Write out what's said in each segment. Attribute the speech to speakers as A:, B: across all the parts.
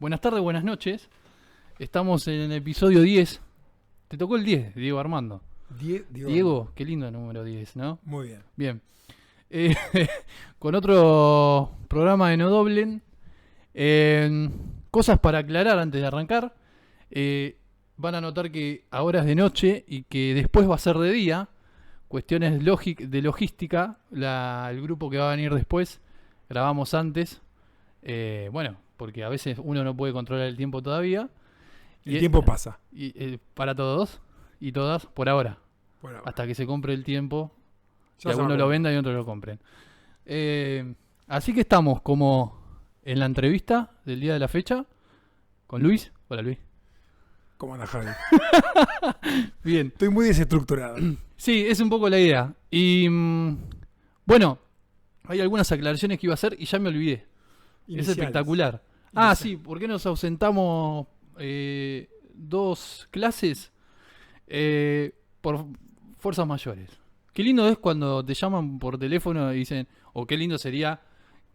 A: Buenas tardes, buenas noches. Estamos en el episodio 10. Te tocó el 10, Diego Armando. Diego, qué lindo el número 10, ¿no?
B: Muy bien.
A: Bien. Eh, con otro programa de No Doblen. Cosas para aclarar antes de arrancar. Van a notar que ahora es de noche y que después va a ser de día. Cuestiones de logística. El grupo que va a venir después grabamos antes. Bueno, porque a veces uno no puede controlar el tiempo todavía.
B: El tiempo pasa.
A: Para todos y todas, por ahora. Hasta que se compre el tiempo. Y alguno lo venda y otro lo compren. Así que estamos como en la entrevista del día de la fecha con Luis. Hola, Luis.
B: ¿Cómo anda, Javi?
A: Bien.
B: Estoy muy desestructurado.
A: Sí, es un poco la idea. Y bueno, hay algunas aclaraciones que iba a hacer y ya me olvidé. Es espectacular. Sí, ¿por qué nos ausentamos 2 clases? Por fuerzas mayores. Qué lindo es cuando te llaman por teléfono y dicen, o qué lindo sería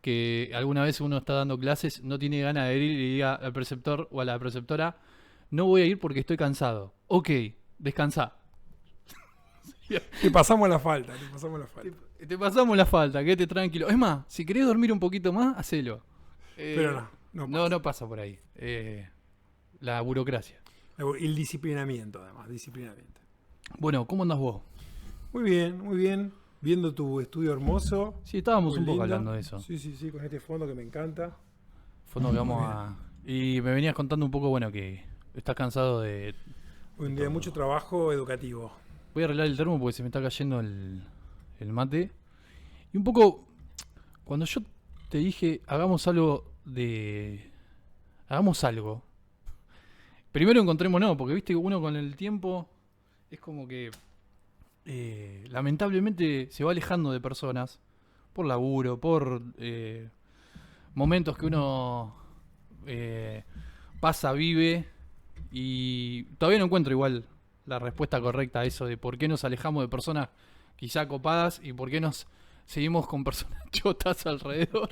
A: que alguna vez uno está dando clases, no tiene ganas de ir y le diga al preceptor o a la preceptora, no voy a ir porque estoy cansado. Ok, descansá.
B: Te pasamos la falta,
A: Te pasamos la falta, quédate tranquilo. Es más, si querés dormir un poquito más, hacelo.
B: Pero
A: no pasa por ahí. La burocracia.
B: El disciplinamiento, además, disciplinamiento.
A: Bueno, ¿cómo andás vos?
B: Muy bien, muy bien. Viendo tu estudio hermoso.
A: Sí, estábamos un poco
B: lindo.
A: Hablando de eso.
B: Sí, con este fondo que me encanta.
A: Fondo que vamos a... Y me venías contando un poco, bueno, que estás cansado de...
B: Un día de mucho trabajo educativo.
A: Voy a arreglar el termo porque se me está cayendo el mate. Y un poco, cuando yo te dije, hagamos algo. Primero encontrémonos, porque viste que uno con el tiempo es como que lamentablemente se va alejando de personas por laburo, por momentos que uno pasa, vive, y todavía no encuentro igual la respuesta correcta a eso de por qué nos alejamos de personas quizá copadas y por qué nos seguimos con personas chotas alrededor.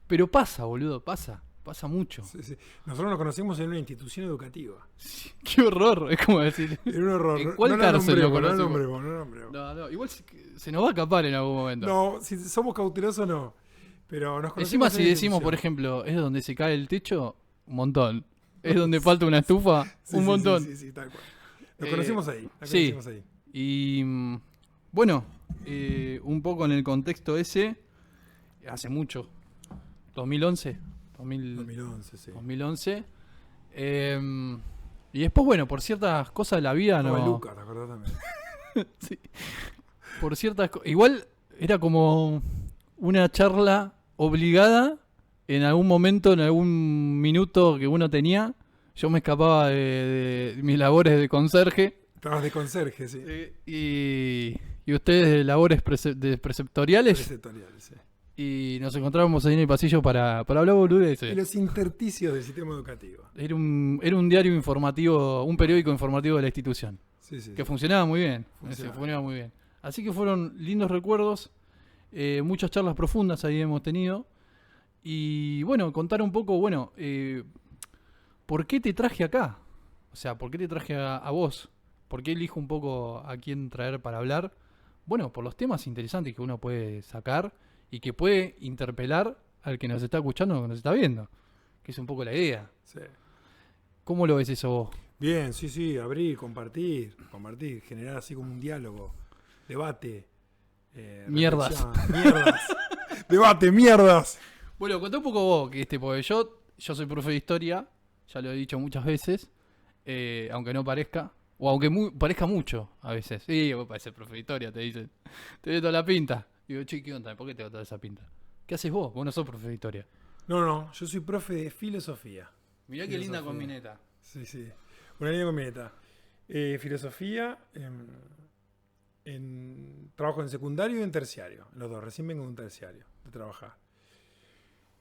A: Pero pasa, boludo, pasa mucho.
B: Sí. Nosotros nos conocimos en una institución educativa.
A: Sí, qué horror, es como decir.
B: Era un horror.
A: ¿En cuál cárcel lo conocimos?
B: No nombremos.
A: No, igual se nos va a escapar en algún momento.
B: No, si somos cautelosos no. Pero nos conocimos.
A: Encima si decimos, por ejemplo, es donde se cae el techo, un montón. Es donde falta una estufa, un montón.
B: Sí, tal cual. Nos conocimos ahí.
A: Y bueno, un poco en el contexto ese, hace mucho, 2011, sí. 2011. Y después, bueno, por ciertas cosas de la vida no...
B: Lucas, ¿te acordás también?
A: Sí. Por ciertas cosas... Igual era como una charla obligada en algún momento, en algún minuto que uno tenía. Yo me escapaba de mis labores de conserje.
B: Estabas de conserje, sí.
A: Y ustedes de labores preceptoriales.
B: Preceptoriales, sí.
A: Y nos encontrábamos ahí en el pasillo para hablar boludeces.
B: Y los intersticios del sistema educativo.
A: Era un diario informativo, un periódico informativo de la institución.
B: Sí.
A: Que funcionaba muy bien. Funcionaba muy bien. Así que fueron lindos recuerdos. Muchas charlas profundas ahí hemos tenido. Y bueno, contar un poco, ¿por qué te traje acá? O sea, ¿por qué te traje a vos? ¿Por qué elijo un poco a quién traer para hablar? Bueno, por los temas interesantes que uno puede sacar y que puede interpelar al que nos está escuchando o que nos está viendo. Que es un poco la idea.
B: Sí.
A: ¿Cómo lo ves eso vos?
B: Bien, sí, abrir, compartir, generar así como un diálogo, debate.
A: Mierdas.
B: Debate, mierdas.
A: Bueno, contá un poco vos, porque yo soy profe de historia, ya lo he dicho muchas veces, aunque no parezca, o aunque parezca mucho a veces. Sí, vos pareces profe de historia, te dicen. Te ve toda la pinta. Digo, che, ¿qué onda? ¿Por qué te va toda esa pinta? ¿Qué haces vos? Vos no sos profe de historia.
B: No, yo soy profe de filosofía.
A: Mirá qué linda combineta.
B: Sí. Una linda combineta. Filosofía, trabajo en secundario y en terciario. Los dos, recién vengo de un terciario de trabajar.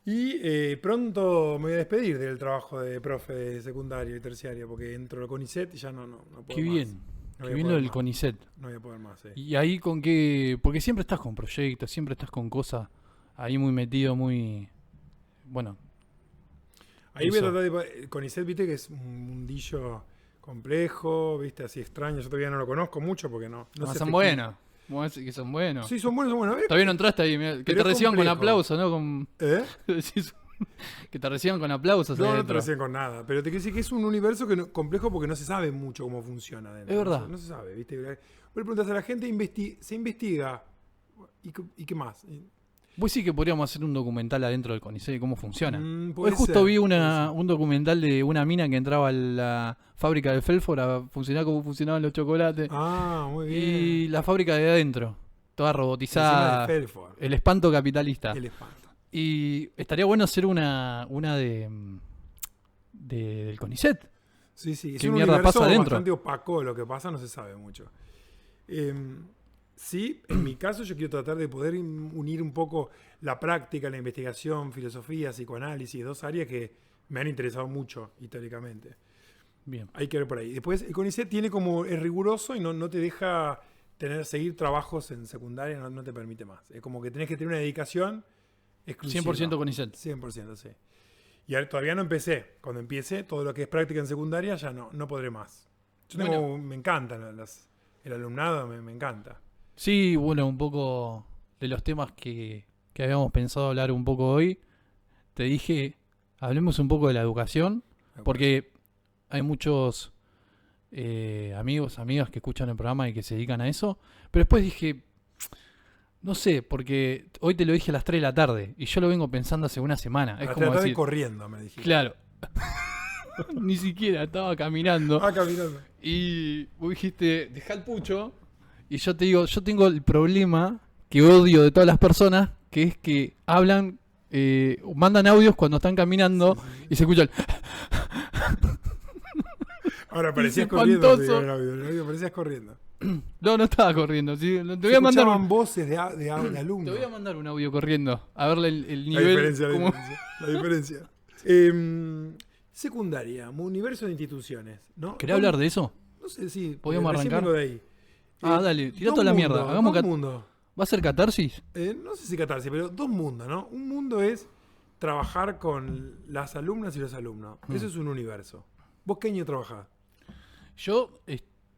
B: Y pronto me voy a despedir del trabajo de profe de secundario y terciario porque entro al CONICET y ya no puedo
A: Qué bien.
B: más.
A: Qué bien lo del CONICET.
B: No voy a poder más, sí.
A: ¿Y ahí con qué? Porque siempre estás con proyectos, siempre estás con cosas ahí muy metido, muy... Bueno.
B: Ahí voy a tratar de... CONICET, viste que es un mundillo complejo, viste, así extraño. Yo todavía no lo conozco mucho porque no sé
A: son buenos. Vamos a decir que son buenos.
B: Sí, son buenos, son buenos.
A: Todavía no entraste ahí. Mirá, que te reciban con aplausos, ¿no? Que te reciban con aplausos.
B: No te reciban con nada. Pero te quiero decir que es un universo complejo porque no se sabe mucho cómo funciona dentro.
A: Es verdad.
B: No se sabe, viste. Vos le preguntas a la gente, se investiga. ¿Y qué más?
A: Vos sí que podríamos hacer un documental adentro del CONICET de cómo funciona. Hoy justo
B: ser,
A: vi un documental de una mina que entraba a la fábrica de Felford a funcionar como funcionaban los chocolates.
B: Ah, muy bien.
A: Y la fábrica de adentro, toda robotizada.
B: De Felford.
A: El espanto capitalista.
B: El espanto.
A: Y estaría bueno hacer una del CONICET.
B: Sí, es
A: ¿Qué
B: un
A: mierda
B: universo
A: pasa adentro?
B: bastante opaco. Lo que pasa no se sabe mucho. Sí, en mi caso yo quiero tratar de poder unir un poco la práctica, la investigación, filosofía, psicoanálisis, dos áreas que me han interesado mucho históricamente.
A: Bien.
B: Hay que ver por ahí. Después el CONICET tiene como, es riguroso y no te deja seguir trabajos en secundaria, no te permite más. Es como que tenés que tener una dedicación exclusiva.
A: 100% CONICET.
B: 100%, sí. Y ahora, todavía no empecé. Cuando empiece, todo lo que es práctica en secundaria ya no podré más. Me encantan el alumnado, me encanta.
A: Sí, bueno, un poco de los temas que habíamos pensado hablar un poco hoy. Te dije, hablemos un poco de la educación, porque hay muchos amigos, amigas que escuchan el programa y que se dedican a eso. Pero después dije, no sé, porque hoy te lo dije a las 3 de la tarde y yo lo vengo pensando hace una semana. Es como decir,
B: corriendo, me dijiste.
A: Claro. Ni siquiera, estaba caminando.
B: Caminando.
A: Y vos dijiste, dejá el pucho. Y yo te digo, yo tengo el problema que odio de todas las personas, que es que hablan, mandan audios cuando están caminando y se escuchan.
B: Ahora parecías corriendo. El audio parecías corriendo.
A: No estaba corriendo. ¿Sí? Te voy
B: a
A: mandar
B: voces de alumnos.
A: Te voy a mandar un audio corriendo, a verle el nivel.
B: La diferencia. Secundaria, universo de instituciones, ¿no?
A: ¿Querés hablar de eso?
B: No sé, sí.
A: ¿Podemos arrancar?
B: De ahí.
A: Dale, tirá toda la mierda. Hagamos
B: mundos.
A: ¿Va a ser catarsis?
B: No sé si catarsis, pero dos mundos, ¿no? Un mundo es trabajar con las alumnas y los alumnos. Eso es un universo. ¿Vos qué año trabajás?
A: Yo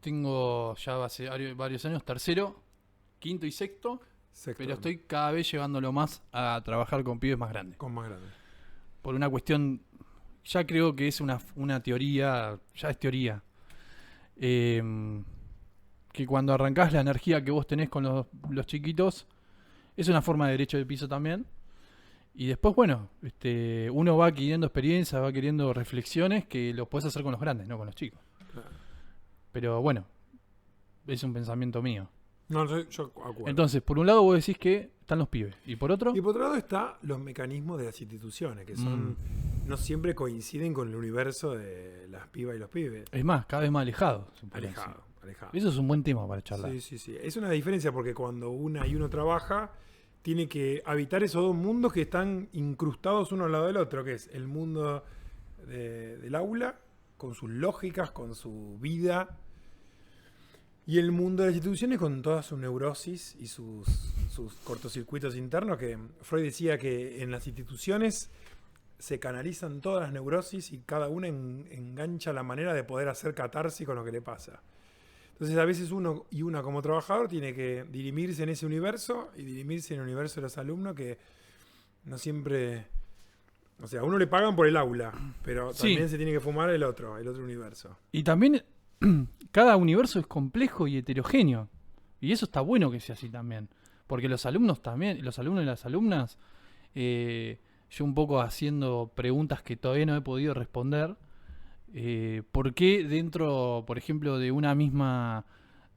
A: tengo ya hace varios años, tercero, quinto y sexto, pero estoy cada vez llevándolo más a trabajar con pibes más grandes.
B: Con más grandes.
A: Por una cuestión, ya creo que es una teoría, ya es teoría. Que cuando arrancás la energía que vos tenés con los chiquitos, es una forma de derecho de piso también. Y después, bueno, uno va adquiriendo experiencia, va adquiriendo reflexiones que los podés hacer con los grandes, no con los chicos. Claro. Pero bueno, es un pensamiento mío.
B: No, yo acuerdo.
A: Entonces, por un lado vos decís que están los pibes. ¿Y por otro?
B: Y por otro lado están los mecanismos de las instituciones, que son no siempre coinciden con el universo de las pibas y los pibes.
A: Es más, cada vez más alejados.
B: Alejado.
A: Eso es un buen tema para charlar.
B: Sí. Es una diferencia porque cuando una y uno trabaja, tiene que habitar esos dos mundos que están incrustados uno al lado del otro, que es el mundo del aula, con sus lógicas, con su vida, y el mundo de las instituciones con toda su neurosis y sus cortocircuitos internos, que Freud decía que en las instituciones se canalizan todas las neurosis y cada una engancha la manera de poder hacer catarsis con lo que le pasa. Entonces a veces uno y una como trabajador tiene que dirimirse en ese universo y dirimirse en el universo de los alumnos, que no siempre... O sea, a uno le pagan por el aula, pero también se tiene que fumar el otro universo.
A: Y también cada universo es complejo y heterogéneo. Y eso está bueno que sea así también. Porque los alumnos también, los alumnos y las alumnas, yo un poco haciendo preguntas que todavía no he podido responder. ¿Por qué dentro, por ejemplo, de una misma,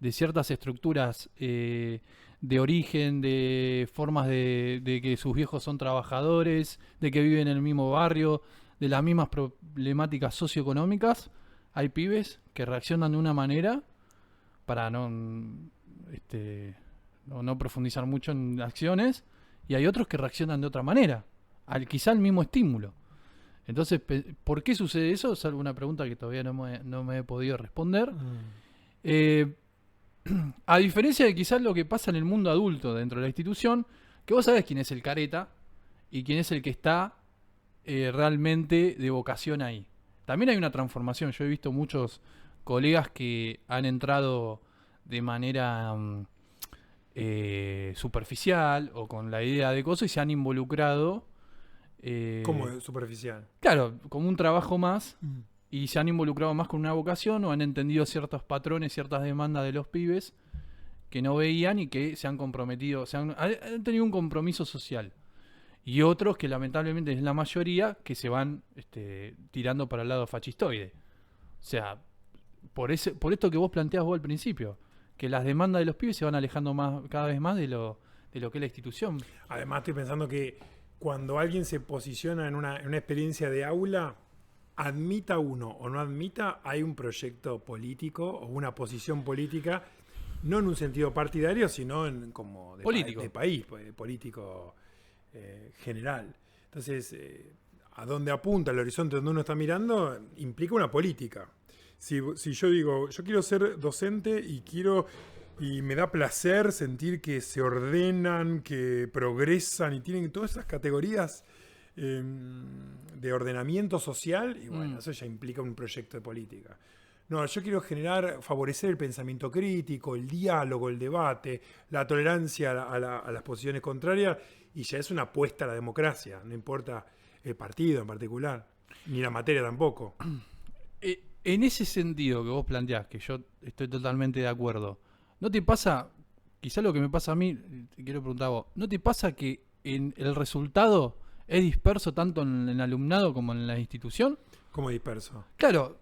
A: de ciertas estructuras de origen, de formas de que sus viejos son trabajadores, de que viven en el mismo barrio, de las mismas problemáticas socioeconómicas, hay pibes que reaccionan de una manera, para no profundizar mucho en acciones, y hay otros que reaccionan de otra manera, quizá al mismo estímulo? Entonces, ¿por qué sucede eso? Es alguna pregunta que todavía no me he podido responder. A diferencia de quizás lo que pasa en el mundo adulto dentro de la institución, que vos sabés quién es el careta y quién es el que está realmente de vocación ahí. También hay una transformación. Yo he visto muchos colegas que han entrado de manera superficial o con la idea de cosas y se han involucrado.
B: ¿Cómo es superficial?
A: Claro, como un trabajo más y se han involucrado más con una vocación o han entendido ciertos patrones, ciertas demandas de los pibes que no veían y que se han comprometido, han tenido un compromiso social. Y otros que lamentablemente es la mayoría que se van tirando para el lado fascistoide. O sea, por esto que vos planteás vos al principio, que las demandas de los pibes se van alejando cada vez más de lo que es la institución.
B: Además estoy pensando que cuando alguien se posiciona en una experiencia de aula, admita uno o no admita, hay un proyecto político o una posición política, no en un sentido partidario, sino como
A: político.
B: De país, político general. Entonces, a dónde apunta el horizonte donde uno está mirando, implica una política. Si yo digo, yo quiero ser docente y me da placer sentir que se ordenan, que progresan y tienen todas esas categorías de ordenamiento social, y bueno, eso ya implica un proyecto de política. No, yo quiero favorecer el pensamiento crítico, el diálogo, el debate, la tolerancia a las posiciones contrarias, y ya es una apuesta a la democracia, no importa el partido en particular, ni la materia tampoco.
A: En ese sentido que vos planteás, que yo estoy totalmente de acuerdo, ¿no te pasa, quizá lo que me pasa a mí, te quiero preguntar a vos, ¿no te pasa que el resultado es disperso tanto en el alumnado como en la institución?
B: ¿Cómo disperso?
A: Claro,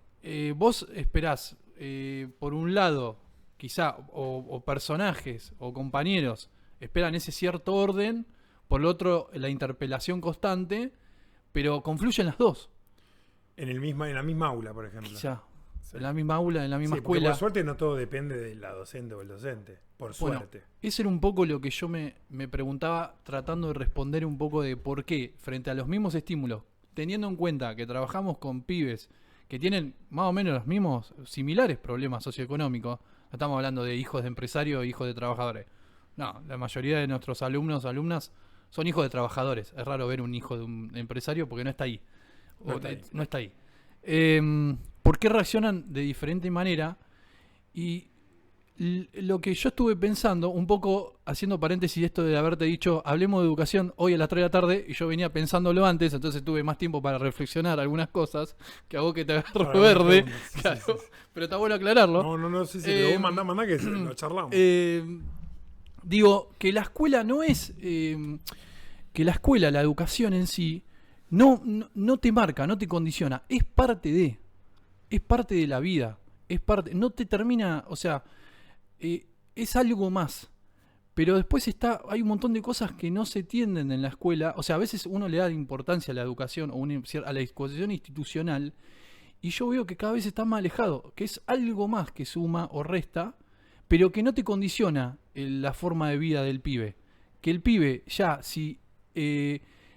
A: vos esperás, por un lado, quizá, o personajes o compañeros esperan ese cierto orden, por el otro, la interpelación constante, pero confluyen las dos.
B: En la misma aula, por ejemplo.
A: Quizá.
B: Sí.
A: En la misma aula, en la misma
B: Porque
A: escuela.
B: por suerte no todo depende de la docente o el docente. Por suerte.
A: Bueno, eso era un poco lo que yo me preguntaba, tratando de responder un poco de por qué, frente a los mismos estímulos, teniendo en cuenta que trabajamos con pibes que tienen más o menos los mismos, similares problemas socioeconómicos. No estamos hablando de hijos de empresarios e hijos de trabajadores. No, la mayoría de nuestros alumnos, alumnas, son hijos de trabajadores. Es raro ver un hijo de un empresario porque no está ahí. No está ahí. ¿Por qué reaccionan de diferente manera? Y lo que yo estuve pensando, un poco haciendo paréntesis esto de haberte dicho, hablemos de educación hoy a las 3 de la tarde, y yo venía pensándolo antes, entonces tuve más tiempo para reflexionar algunas cosas, que a vos que te agarro verde, claro, sí. Pero está bueno aclararlo.
B: No, sí, pero vos mandá que lo charlamos.
A: Digo, que la escuela no es, que la escuela, la educación en sí, no te marca, no te condiciona, es parte de la vida, no te termina, o sea, es algo más. Pero después hay un montón de cosas que no se entienden en la escuela. O sea, a veces uno le da importancia a la educación o a la discusión institucional, y yo veo que cada vez está más alejado, que es algo más que suma o resta, pero que no te condiciona la forma de vida del pibe. Que el pibe ya, si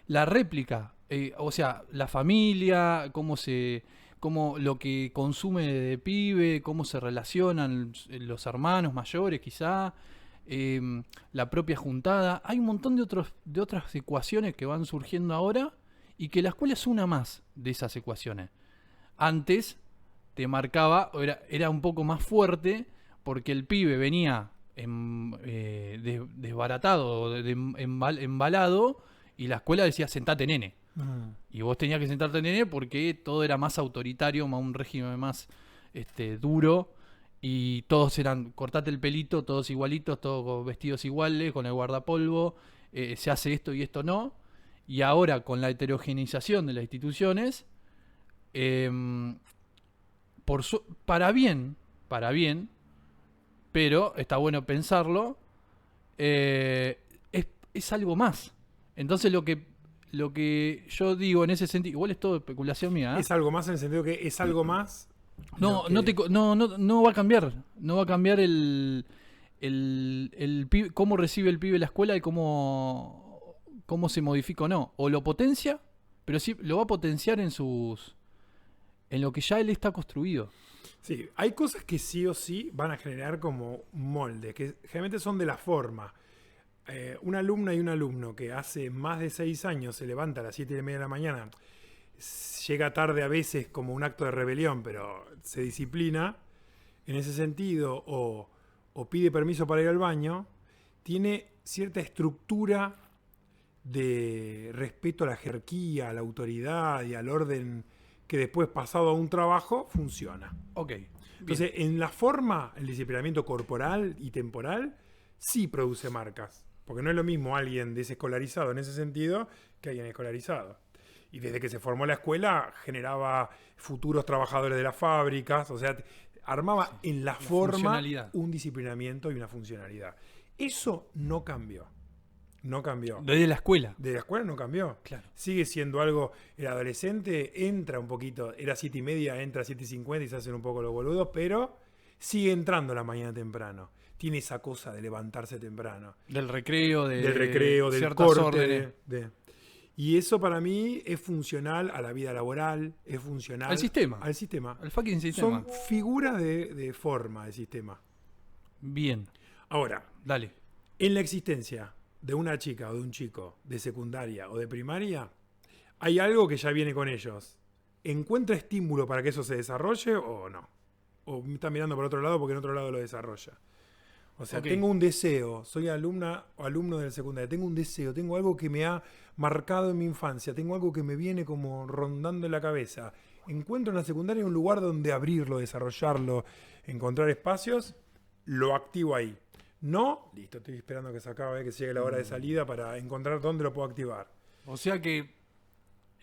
A: la réplica, o sea, la familia, cómo lo que consume de pibe, cómo se relacionan los hermanos mayores quizá, la propia juntada. Hay un montón de otras ecuaciones que van surgiendo ahora y que la escuela es una más de esas ecuaciones. Antes te marcaba, era un poco más fuerte porque el pibe venía desbaratado, embalado, y la escuela decía sentate nene. Y vos tenías que sentarte nene porque todo era más autoritario, más un régimen más duro, y todos eran cortate el pelito, todos igualitos, todos vestidos iguales, con el guardapolvo, se hace esto y esto no. Y ahora con la heterogeneización de las instituciones, para bien, pero está bueno pensarlo, es algo más. Entonces lo que yo digo en ese sentido, igual es todo especulación mía, ¿eh?
B: Es algo más en el sentido que es algo más.
A: No va a cambiar. No va a cambiar el pibe, cómo recibe el pibe la escuela y cómo se modifica o no. O lo potencia, pero sí lo va a potenciar en lo que ya él está construido.
B: Sí, hay cosas que sí o sí van a generar como molde, que generalmente son de la forma. Una alumna y un alumno que hace más de 6 años se levanta a las 7:30 de la mañana llega tarde a veces como un acto de rebelión, pero se disciplina en ese sentido, o pide permiso para ir al baño, tiene cierta estructura de respeto a la jerarquía, a la autoridad y al orden que después, pasado a un trabajo, funciona.
A: Ok.
B: Entonces, en la forma, el disciplinamiento corporal y temporal sí produce marcas. Porque no es lo mismo alguien desescolarizado en ese sentido que alguien escolarizado. Y desde que se formó la escuela generaba futuros trabajadores de las fábricas, o sea, armaba en la forma un disciplinamiento y una funcionalidad. Eso no cambió. No cambió.
A: Desde la escuela.
B: De la escuela no cambió.
A: Claro.
B: Sigue siendo algo. El adolescente entra un poquito, era 7:30, entra a 7:50 y se hacen un poco los boludos, pero sigue entrando a la mañana temprano. Tiene esa cosa de levantarse temprano.
A: Del recreo,
B: del corte. Y eso para mí es funcional a la vida laboral, es funcional
A: al sistema.
B: Al
A: fucking sistema.
B: Son figuras de forma del sistema.
A: Bien.
B: Ahora,
A: dale.
B: En la existencia de una chica o de un chico de secundaria o de primaria, hay algo que ya viene con ellos. ¿Encuentra estímulo para que eso se desarrolle o no? O me está mirando por otro lado porque en otro lado lo desarrolla. O sea, tengo un deseo, soy alumna o alumno del secundario, tengo un deseo, tengo algo que me ha marcado en mi infancia, tengo algo que me viene como rondando en la cabeza. Encuentro en la secundaria un lugar donde abrirlo, desarrollarlo, encontrar espacios, lo activo ahí. No, listo, estoy esperando que se acabe, que llegue la hora de salida para encontrar dónde lo puedo activar.
A: O sea que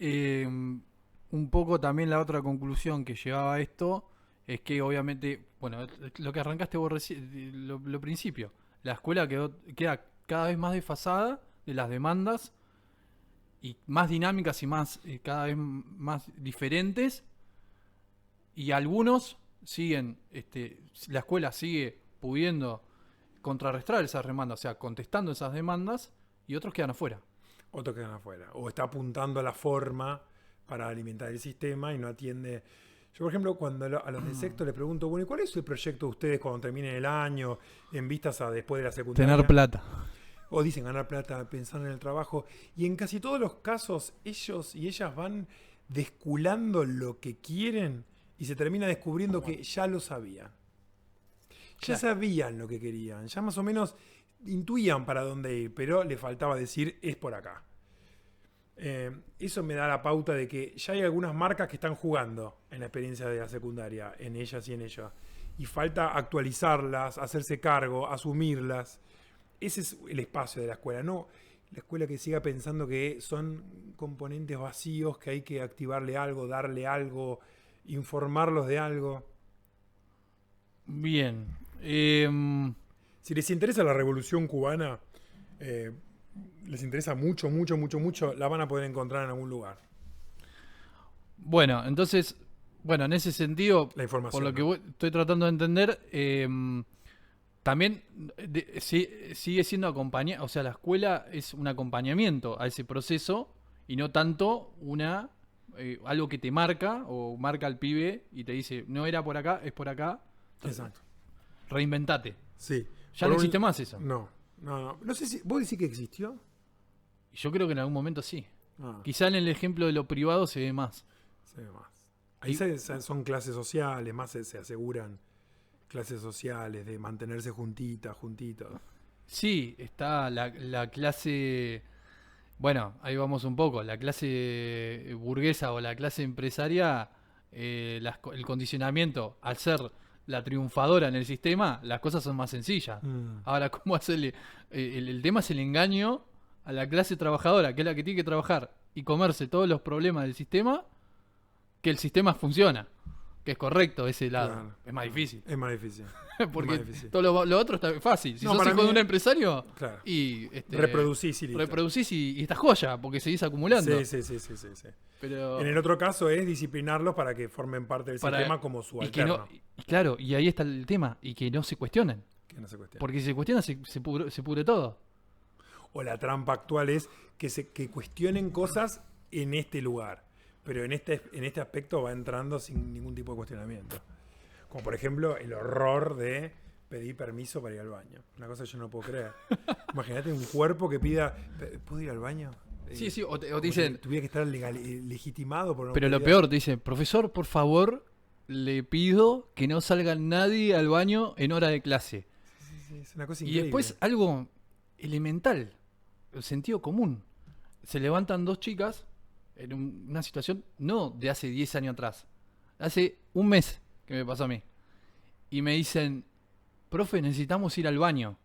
A: un poco también la otra conclusión que llevaba a esto es que obviamente, bueno, lo que arrancaste vos recién, lo principio, la escuela queda cada vez más desfasada de las demandas y más dinámicas y más cada vez más diferentes, y algunos siguen, la escuela sigue pudiendo contrarrestar esas demandas, o sea, contestando esas demandas, y otros quedan afuera.
B: Otros quedan afuera. O está apuntando a la forma para alimentar el sistema y no atiende. Yo, por ejemplo, cuando a los de sexto les pregunto, bueno, ¿y cuál es el proyecto de ustedes cuando terminen el año, en vistas a después de la secundaria?
A: Tener plata.
B: O dicen ganar plata, pensar en el trabajo. Y en casi todos los casos, ellos y ellas van desculando lo que quieren y se termina descubriendo que ya lo sabían. Ya sabían lo que querían, ya más o menos intuían para dónde ir, pero le faltaba decir, es por acá. Eso me da la pauta de que ya hay algunas marcas que están jugando en la experiencia de la secundaria, en ellas y en ellos. Y falta actualizarlas, hacerse cargo, asumirlas. Ese es el espacio de la escuela, no la escuela que siga pensando que son componentes vacíos, que hay que activarle algo, darle algo, informarlos de algo.
A: Bien.
B: Si les interesa la Revolución Cubana, les interesa mucho, la van a poder encontrar en algún lugar.
A: Bueno, entonces, en ese sentido,
B: la información,
A: por lo que estoy tratando de entender, también sigue siendo acompañado, o sea, la escuela es un acompañamiento a ese proceso y no tanto algo que te marca o marca al pibe y te dice, no era por acá, es por acá.
B: Exacto.
A: Reinventate.
B: Sí.
A: Ya no existe más eso.
B: No. No sé si vos decís que existió.
A: Yo creo que en algún momento sí. Quizá en el ejemplo de lo privado se ve más.
B: Ahí son clases sociales, más se aseguran clases sociales de mantenerse juntitos.
A: Sí, está la clase, bueno, ahí vamos un poco, la clase burguesa o la clase empresaria, el condicionamiento, al ser la triunfadora en el sistema, las cosas son más sencillas. Ahora, ¿cómo hacerle? El tema es el engaño a la clase trabajadora, que es la que tiene que trabajar y comerse todos los problemas del sistema, que el sistema funciona, que es correcto ese lado. Claro. Es más difícil.
B: Es más difícil.
A: Porque todo lo otro está fácil. Si sos hijo de un empresario,
B: claro,
A: y
B: reproducís
A: y estás joya, porque seguís acumulando.
B: Sí.
A: Pero
B: en el otro caso es disciplinarlos para que formen parte del sistema como su alterno.
A: Claro, y ahí está el tema, y que no se cuestionen. Porque si se cuestionan se pudre todo.
B: O la trampa actual es que cuestionen cosas en este lugar, pero en este aspecto va entrando sin ningún tipo de cuestionamiento. Como por ejemplo el horror de pedir permiso para ir al baño. Una cosa que yo no puedo creer. Imagínate un cuerpo que pida, ¿puedo ir al baño?
A: Sí, sí, o te dicen...
B: Tuviera que estar legitimado por una
A: Pero lo
B: autoridad.
A: peor, te dicen, profesor, por favor, le pido que no salga nadie al baño en hora de clase.
B: Sí, es una cosa
A: Y
B: increíble.
A: después algo elemental, el sentido común. Se levantan dos chicas en una situación no de hace 10 años atrás, hace un mes que me pasó a mí. Y me dicen, profe, necesitamos ir al baño.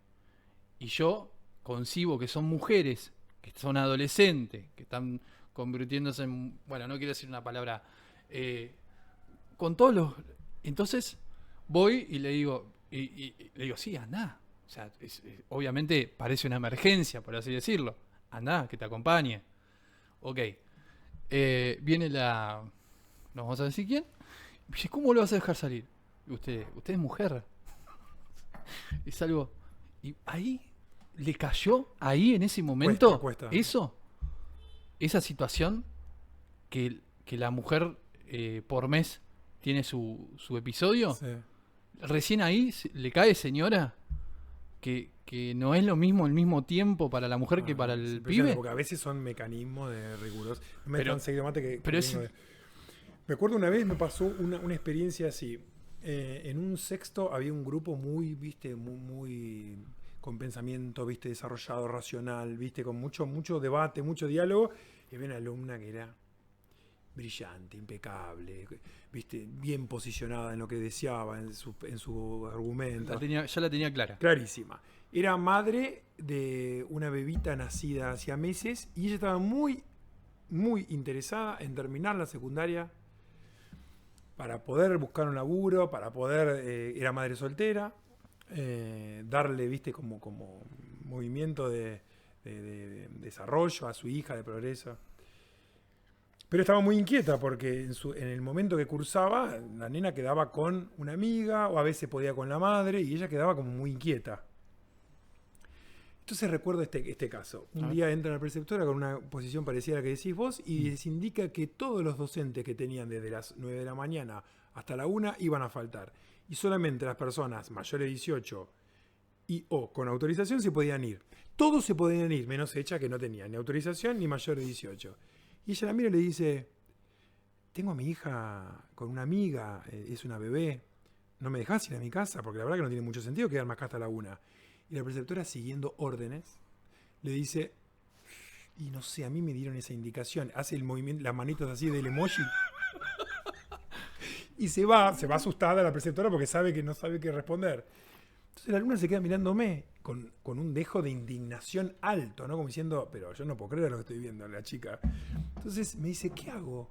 A: Y yo concibo que son mujeres, que son adolescentes, que están convirtiéndose en... Bueno, no quiero decir una palabra... con todos los... Entonces voy y le digo, y le digo, sí, andá. O sea, obviamente parece una emergencia, por así decirlo. Andá, que te acompañe. Ok. Viene la... No vamos a decir quién. Y dice, ¿cómo lo vas a dejar salir? Y usted es mujer. Es algo... Y ahí le cayó, ahí en ese momento,
B: Cuesta.
A: eso, esa situación que la mujer por mes tiene su episodio.
B: Sí.
A: Recién ahí le cae, señora, que no es lo mismo el mismo tiempo para la mujer que para
B: Es
A: el
B: impresionante,
A: pibe.
B: Porque a veces son mecanismos de rigurosos. No me
A: Pero-
B: tan seguido mate que
A: pero es-
B: vengo de- Me acuerdo una vez me pasó una experiencia así. En un sexto había un grupo muy, viste, muy con pensamiento, viste, desarrollado, racional, viste, con mucho debate, mucho diálogo. Y había una alumna que era brillante, impecable, viste, bien posicionada en lo que deseaba, en su argumento.
A: ya la tenía clara.
B: Clarísima. Era madre de una bebita nacida hacía meses y ella estaba muy interesada en terminar la secundaria para poder buscar un laburo, para poder, era madre soltera, darle, viste, como movimiento de desarrollo a su hija, de progreso. Pero estaba muy inquieta porque en el momento que cursaba, la nena quedaba con una amiga o a veces podía con la madre y ella quedaba como muy inquieta. Entonces recuerdo este caso. Un día entra la preceptora con una posición parecida a la que decís vos y les indica que todos los docentes que tenían desde las 9 de la mañana hasta la 1 iban a faltar. Y solamente las personas mayores de 18 y o con autorización se podían ir. Todos se podían ir, menos ella que no tenía ni autorización ni mayor de 18. Y ella la mira y le dice, tengo a mi hija con una amiga, es una bebé, ¿no me dejás ir a mi casa? Porque la verdad que no tiene mucho sentido quedarme acá hasta la 1. Y la preceptora, siguiendo órdenes, le dice, y no sé, a mí me dieron esa indicación, hace el movimiento, las manitos así del emoji, y se va asustada la preceptora porque sabe que no sabe qué responder. Entonces la alumna se queda mirándome con un dejo de indignación alto, ¿no? Como diciendo, pero yo no puedo creer lo que estoy viendo, la chica. Entonces me dice, ¿qué hago?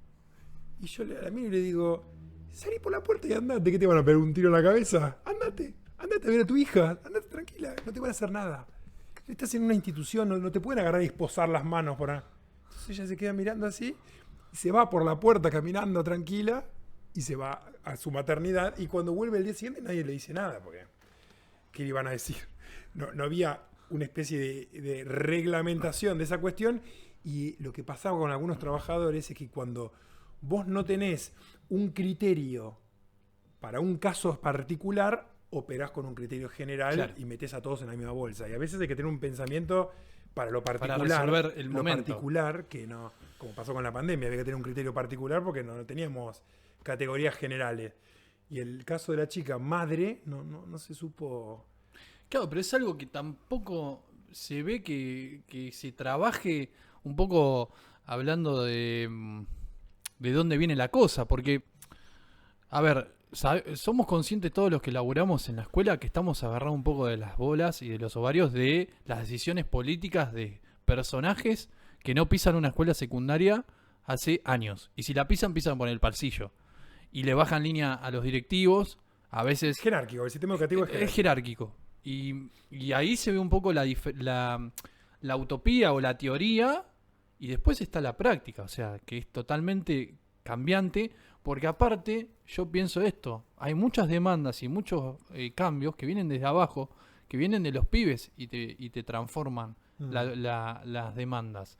B: Y yo la miro y le digo, salí por la puerta y andate, ¿qué te van a pegar un tiro en la cabeza? Andate a ver a tu hija, andate tranquila, no te van a hacer nada. Estás en una institución, no te pueden agarrar y esposar las manos por ahí. Entonces ella se queda mirando así, y se va por la puerta caminando tranquila, y se va a su maternidad, y cuando vuelve el día siguiente nadie le dice nada, porque ¿qué le iban a decir? No había una especie de reglamentación de esa cuestión, y lo que pasaba con algunos trabajadores es que cuando vos no tenés un criterio para un caso particular, operás con un criterio general, claro, y metés a todos en la misma bolsa. Y a veces hay que tener un pensamiento para lo particular. Para
A: resolver el momento.
B: Particular, que no, como pasó con la pandemia, había que tener un criterio particular porque no teníamos categorías generales. Y el caso de la chica madre no se supo.
A: Claro, pero es algo que tampoco se ve que se trabaje un poco hablando de dónde viene la cosa, porque, a ver, somos conscientes todos los que laburamos en la escuela que estamos agarrados un poco de las bolas y de los ovarios de las decisiones políticas de personajes que no pisan una escuela secundaria hace años. Y si la pisan por el palcillo. Y le bajan línea a los directivos, a veces...
B: Es jerárquico, el sistema educativo es
A: jerárquico. Y ahí se ve un poco la utopía o la teoría, y después está la práctica, o sea, que es totalmente cambiante, porque aparte, yo pienso esto, hay muchas demandas y muchos cambios que vienen desde abajo, que vienen de los pibes y te transforman las demandas.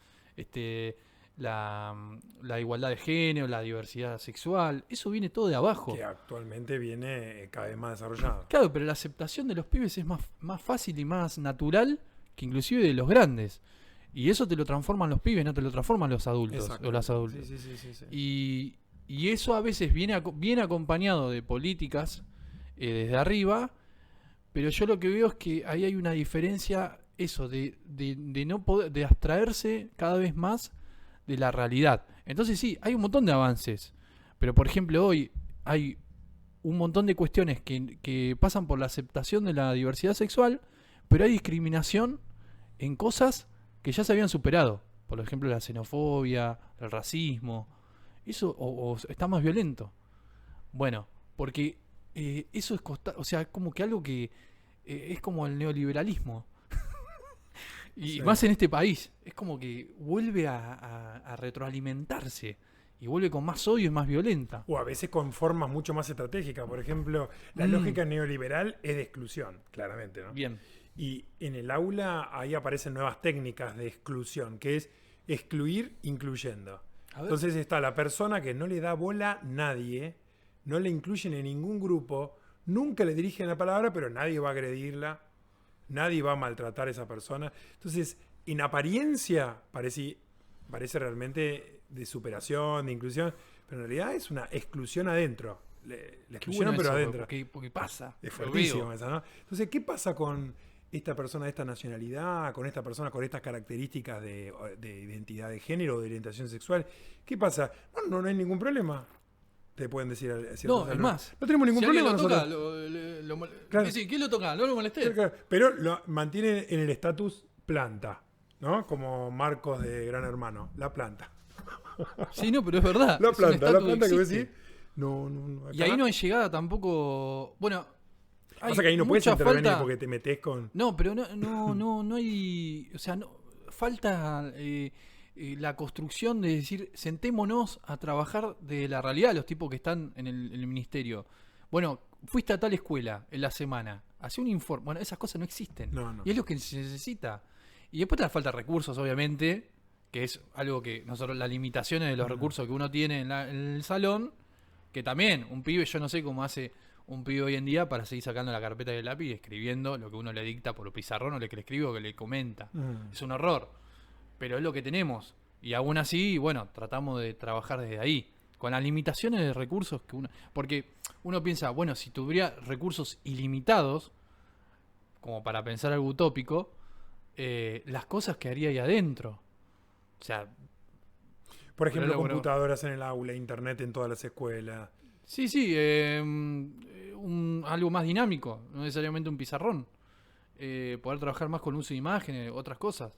A: La igualdad de género, la diversidad sexual, eso viene todo de abajo.
B: Que actualmente viene cada vez más desarrollado.
A: Claro, pero la aceptación de los pibes es más fácil y más natural que inclusive de los grandes. Y eso te lo transforman los pibes, no te lo transforman los adultos.
B: Exacto.
A: O las adultas.
B: Sí.
A: Y eso a veces viene acompañado de políticas desde arriba, pero yo lo que veo es que ahí hay una diferencia, eso, de no poder, de abstraerse cada vez más de la realidad. Entonces sí, hay un montón de avances, pero por ejemplo hoy hay un montón de cuestiones que pasan por la aceptación de la diversidad sexual, pero hay discriminación en cosas que ya se habían superado. Por ejemplo, la xenofobia, el racismo. Eso o está más violento. Bueno, porque eso es o sea, es como que algo que es como el neoliberalismo. Y
B: Sí.
A: más en este país. Es como que vuelve a retroalimentarse. Y vuelve con más odio y más violenta.
B: O a veces con formas mucho más estratégicas. Por ejemplo, la lógica neoliberal es de exclusión, claramente, ¿no?
A: Bien.
B: Y en el aula ahí aparecen nuevas técnicas de exclusión, que es excluir incluyendo. Entonces está la persona que no le da bola a nadie, no le incluyen en ningún grupo, nunca le dirigen la palabra, pero nadie va a agredirla, nadie va a maltratar a esa persona. Entonces, en apariencia parece realmente de superación, de inclusión, pero en realidad es una exclusión adentro. La exclusión, pero adentro.
A: Porque pasa.
B: Es fuertísimo esa, ¿no? Entonces, ¿qué pasa con esta persona de esta nacionalidad, con esta persona con estas características de identidad de género o de orientación sexual? ¿Qué pasa? No hay ningún problema. Te pueden decir.
A: No, es más.
B: No tenemos ningún
A: Si
B: problema
A: alguien lo toca,
B: nosotros. Claro.
A: sí, ¿quién lo toca? No lo molesté.
B: Claro, pero lo mantienen en el estatus planta, ¿no? Como Marcos de Gran Hermano, la planta.
A: Sí, no, pero es verdad.
B: La
A: Es un
B: planta
A: estatus
B: que
A: existe.
B: decís. No.
A: Y ahí no hay llegada tampoco. Bueno, hay
B: pasa que ahí no puedes
A: mucha
B: intervenir
A: falta.
B: porque te metes con.
A: No, pero no hay. O sea, falta la construcción de decir, sentémonos a trabajar de la realidad, los tipos que están en el ministerio. Bueno, fuiste a tal escuela en la semana, hacé un informe. Bueno, esas cosas no existen.
B: No.
A: Y es lo que se necesita. Y después te da falta de recursos, obviamente, que es algo que nosotros, las limitaciones de los recursos que uno tiene en el salón, que también un pibe, yo no sé cómo hace un pibe hoy en día para seguir sacando la carpeta del lápiz y escribiendo lo que uno le dicta por pizarrón o lo que le escribe o que le comenta. Es un horror, pero es lo que tenemos. Y aún así, bueno, tratamos de trabajar desde ahí, con las limitaciones de recursos que uno... Porque uno piensa, bueno, si tuviera recursos ilimitados, como para pensar algo utópico, las cosas que haría ahí adentro. O sea...
B: Por ejemplo, computadoras en el aula, internet en todas las escuelas.
A: Sí, algo más dinámico, no necesariamente un pizarrón. Poder trabajar más con uso de imágenes, otras cosas.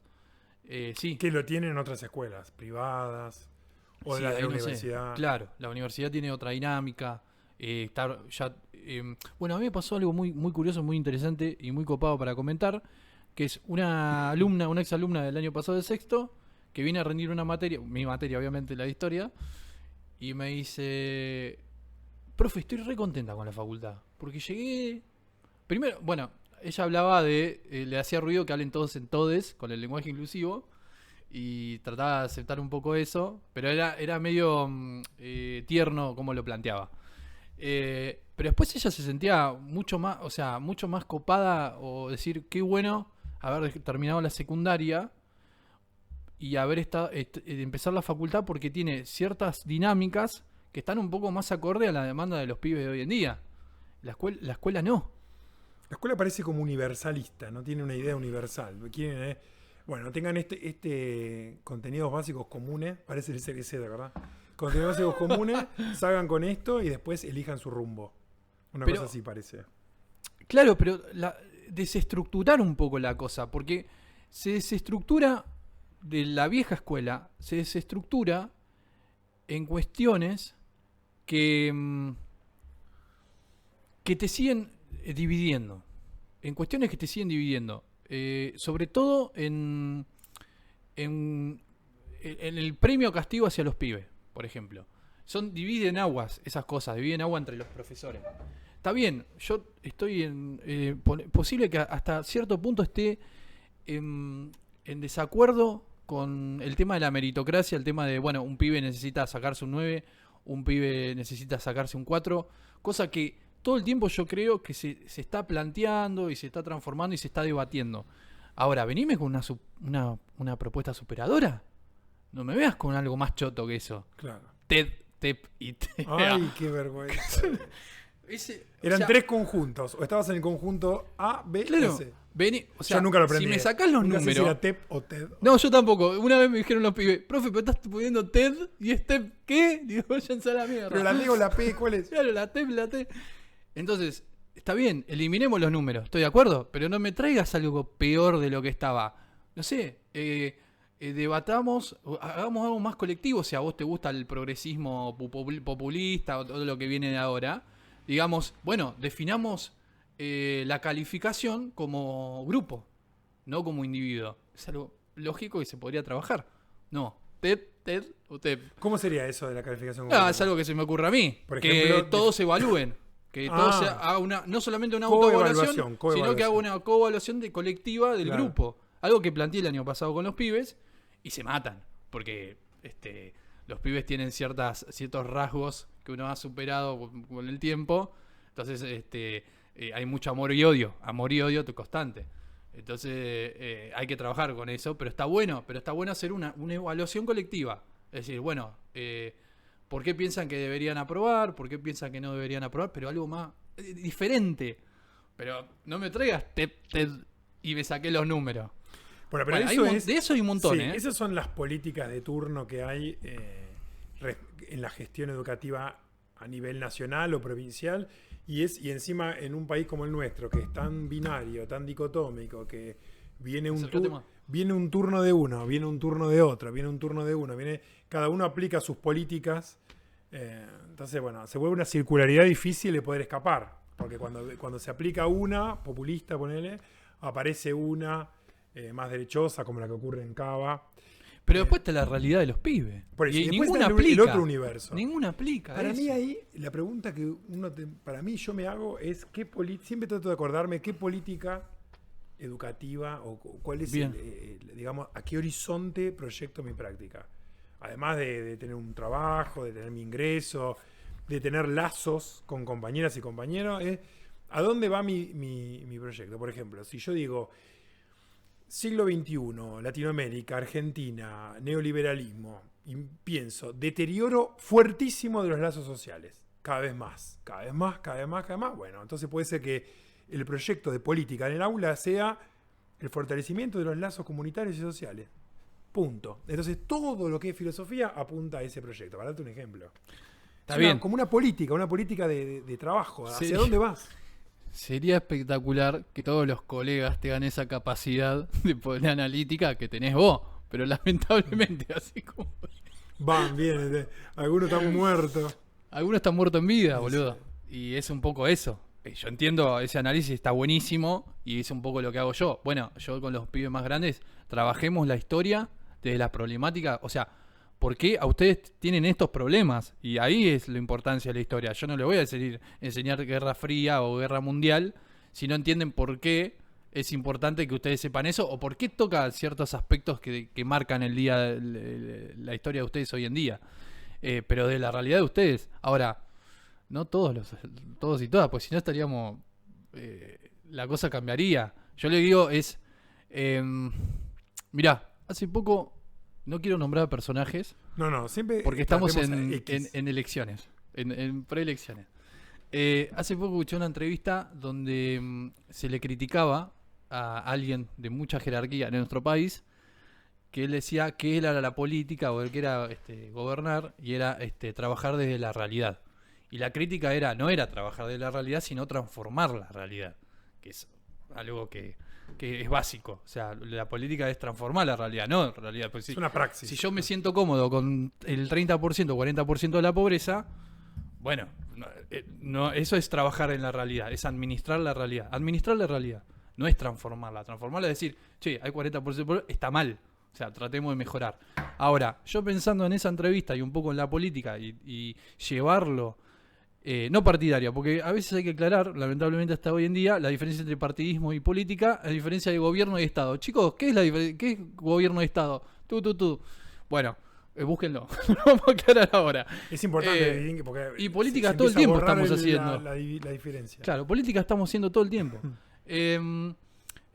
A: Sí.
B: Que lo tienen en otras escuelas, privadas o
A: Sí,
B: de la
A: no
B: universidad.
A: sé. Claro, la universidad tiene otra dinámica. Bueno, a mí me pasó algo muy, muy curioso, muy interesante y muy copado para comentar, que es una ex alumna del año pasado de sexto, que viene a rendir una materia, mi materia obviamente, la de historia, y me dice, profe, estoy re contenta con la facultad, porque llegué... Primero, bueno, ella hablaba le hacía ruido que hablen todos en todes, con el lenguaje inclusivo, y trataba de aceptar un poco eso, pero era medio tierno como lo planteaba. Pero después ella se sentía mucho más copada, o decir, qué bueno haber terminado la secundaria y haber empezar la facultad, porque tiene ciertas dinámicas que están un poco más acorde a la demanda de los pibes de hoy en día. La escuela no.
B: La escuela parece como universalista, no tiene una idea universal. Quieren, tengan contenidos básicos comunes, parece el CBC, ¿de verdad? Contenidos básicos comunes, salgan con esto y después elijan su rumbo. Cosa así parece.
A: Claro, pero desestructurar un poco la cosa, porque se desestructura de la vieja escuela, se desestructura en cuestiones que te siguen dividiendo. En cuestiones que te siguen dividiendo. Sobre todo en el premio castigo hacia los pibes, por ejemplo. Dividen aguas esas cosas, dividen agua entre los profesores. Está bien, yo estoy posible que hasta cierto punto esté en desacuerdo con el tema de la meritocracia, el tema de, bueno, un pibe necesita sacarse un 9, un pibe necesita sacarse un 4, cosa que todo el tiempo yo creo que se está planteando y se está transformando y se está debatiendo. Ahora, venime con una propuesta superadora. No me veas con algo más choto que eso.
B: Claro.
A: TED, TEP y TEA.
B: Ay, qué vergüenza. Eran 3 conjuntos. O estabas en el conjunto A, B
A: claro,
B: y C.
A: O sea,
B: yo nunca lo aprendí.
A: Si me sacás los
B: nunca
A: números.
B: Sé si era TEP o TED.
A: No, yo tampoco. Una vez me dijeron los pibes, profe, pero estás poniendo TED y es TEP, ¿qué? Digo, váyanse a la mierda.
B: Pero la D o la P, ¿cuál es?
A: Claro, la TEP, la T. Entonces, está bien, eliminemos los números, estoy de acuerdo, pero no me traigas algo peor de lo que estaba. No sé, debatamos, hagamos algo más colectivo, si a vos te gusta el progresismo populista o todo lo que viene de ahora. Digamos, bueno, definamos la calificación como grupo, no como individuo. Es algo lógico y se podría trabajar. No, TED o TEP.
B: ¿Cómo sería eso de la calificación?
A: Es algo que se me ocurre a mí.
B: Por
A: que
B: ejemplo,
A: todos evalúen. Que todos haga no solamente una autoevaluación, sino que haga una coevaluación colectiva del grupo. Algo que planteé el año pasado con los pibes y se matan. Porque los pibes tienen ciertos rasgos que uno ha superado con el tiempo. Entonces hay mucho amor y odio constante. Entonces hay que trabajar con eso, pero está bueno hacer una evaluación colectiva. Es decir, bueno, ¿por qué piensan que deberían aprobar? ¿Por qué piensan que no deberían aprobar? Pero algo más diferente. Pero no me traigas TED y me saqué los números.
B: Bueno, pero de
A: eso hay un montón.
B: Sí, esas son las políticas de turno que hay en la gestión educativa a nivel nacional o provincial. Y encima en un país como el nuestro, que es tan binario, tan dicotómico, que viene un turno de uno, viene un turno de otro, viene un turno de uno, cada uno aplica sus políticas. Entonces, bueno, se vuelve una circularidad difícil de poder escapar. Porque cuando se aplica una, populista, ponele, aparece una más derechosa, como la que ocurre en Cava.
A: Pero después está la realidad de los pibes.
B: Y ninguna aplica. El otro universo.
A: Ninguna aplica.
B: Para mí ahí, la pregunta que para mí yo me hago es siempre trato de acordarme qué política educativa o cuál es, digamos, a qué horizonte proyecto mi práctica. Además de tener un trabajo, de tener mi ingreso, de tener lazos con compañeras y compañeros, ¿a dónde va mi proyecto? Por ejemplo, si yo digo siglo XXI, Latinoamérica, Argentina, neoliberalismo, y pienso, deterioro fuertísimo de los lazos sociales, cada vez más. Bueno, entonces puede ser que el proyecto de política en el aula sea el fortalecimiento de los lazos comunitarios y sociales. Punto. Entonces todo lo que es filosofía apunta a ese proyecto. Para darte un ejemplo.
A: Está bien.
B: Como una política de trabajo. ¿Hacia dónde vas?
A: Sería espectacular que todos los colegas tengan esa capacidad de poder analítica que tenés vos, pero lamentablemente así como...
B: Van, bien, algunos están muertos.
A: Algunos están muertos en vida, boludo. Y es un poco eso. Yo entiendo, ese análisis está buenísimo y es un poco lo que hago yo. Bueno, yo con los pibes más grandes, trabajemos la historia desde las problemáticas, o sea, ¿por qué a ustedes tienen estos problemas? Y ahí es la importancia de la historia. Yo no les voy a enseñar Guerra Fría o Guerra Mundial si no entienden por qué es importante que ustedes sepan eso o por qué toca ciertos aspectos que marcan el día, la historia de ustedes hoy en día. Pero de la realidad de ustedes. Ahora, no todos y todas, pues si no estaríamos... la cosa cambiaría. Yo le digo mirá, hace poco... No quiero nombrar personajes.
B: No, siempre.
A: Porque estamos en elecciones, en preelecciones. Hace poco escuché una entrevista donde se le criticaba a alguien de mucha jerarquía en nuestro país, que él decía que él era la política o él que era gobernar y era trabajar desde la realidad. Y la crítica no era trabajar desde la realidad, sino transformar la realidad, que es algo que es básico. O sea, la política es transformar la realidad, no realidad. Pues
B: es una praxis.
A: Si yo me siento cómodo con el 30% o 40% de la pobreza, bueno, no, eso es trabajar en la realidad, es administrar la realidad. Administrar la realidad no es transformarla. Transformarla es decir, che, hay 40% de pobreza, está mal. O sea, tratemos de mejorar. Ahora, yo pensando en esa entrevista y un poco en la política y llevarlo... no partidaria, porque a veces hay que aclarar, lamentablemente hasta hoy en día, la diferencia entre partidismo y política, la diferencia de gobierno y Estado. Chicos, ¿qué es gobierno y Estado? Tú. Bueno, búsquenlo. Lo vamos a aclarar ahora.
B: Es importante. Porque
A: y política todo el tiempo estamos haciendo.
B: La diferencia.
A: Claro, política estamos haciendo todo el tiempo.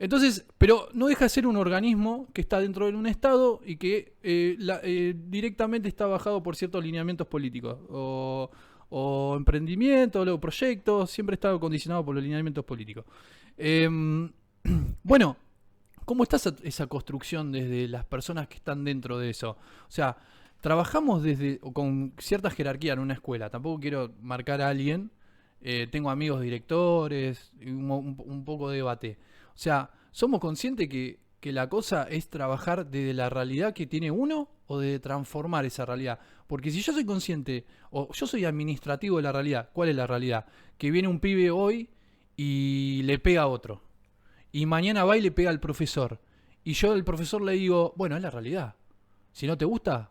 A: Entonces, pero no deja de ser un organismo que está dentro de un Estado y que directamente está bajado por ciertos lineamientos políticos o emprendimientos, o proyectos, siempre está condicionado por los lineamientos políticos. Bueno, ¿cómo está esa construcción desde las personas que están dentro de eso? O sea, trabajamos con cierta jerarquía en una escuela. Tampoco quiero marcar a alguien. Tengo amigos directores, un poco de debate. O sea, ¿somos conscientes que la cosa es trabajar desde la realidad que tiene uno o de transformar esa realidad? Porque si yo soy consciente, o yo soy administrativo de la realidad, ¿cuál es la realidad? Que viene un pibe hoy y le pega a otro. Y mañana va y le pega al profesor. Y yo al profesor le digo, bueno, es la realidad. Si no te gusta,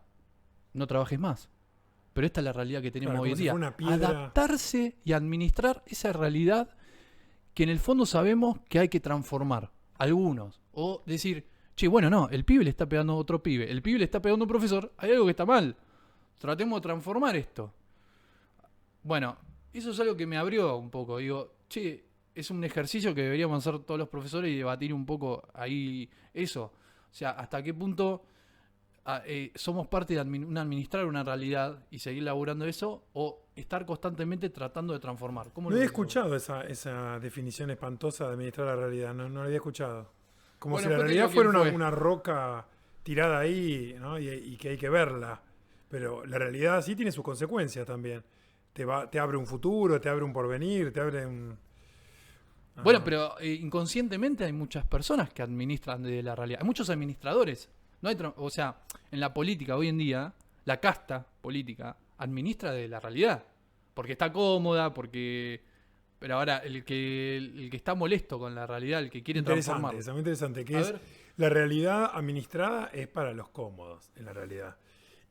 A: no trabajes más. Pero esta es la realidad que tenemos hoy en día. Adaptarse y administrar esa realidad que en el fondo sabemos que hay que transformar. Algunos. O decir, che, bueno, no, el pibe le está pegando a otro pibe. El pibe le está pegando a un profesor. Hay algo que está mal. Tratemos de transformar esto. Bueno, eso es algo que me abrió un poco. Digo, che, es un ejercicio que deberíamos hacer todos los profesores y debatir un poco ahí eso. O sea, hasta qué punto somos parte de administrar una realidad y seguir laburando eso, o estar constantemente tratando de transformar.
B: No había escuchado esa definición espantosa de administrar la realidad, no la había escuchado. Como si la realidad fuera una roca tirada ahí, ¿no? y que hay que verla. Pero la realidad sí tiene sus consecuencias también. Te abre un futuro, te abre un porvenir, te abre un...
A: Bueno, pero inconscientemente hay muchas personas que administran de la realidad. Hay muchos administradores. No hay o sea, en la política hoy en día, la casta política administra de la realidad. Porque está cómoda, porque... Pero ahora, el que está molesto con la realidad, el que quiere transformar.
B: Es muy interesante, que la realidad administrada es para los cómodos, en la realidad.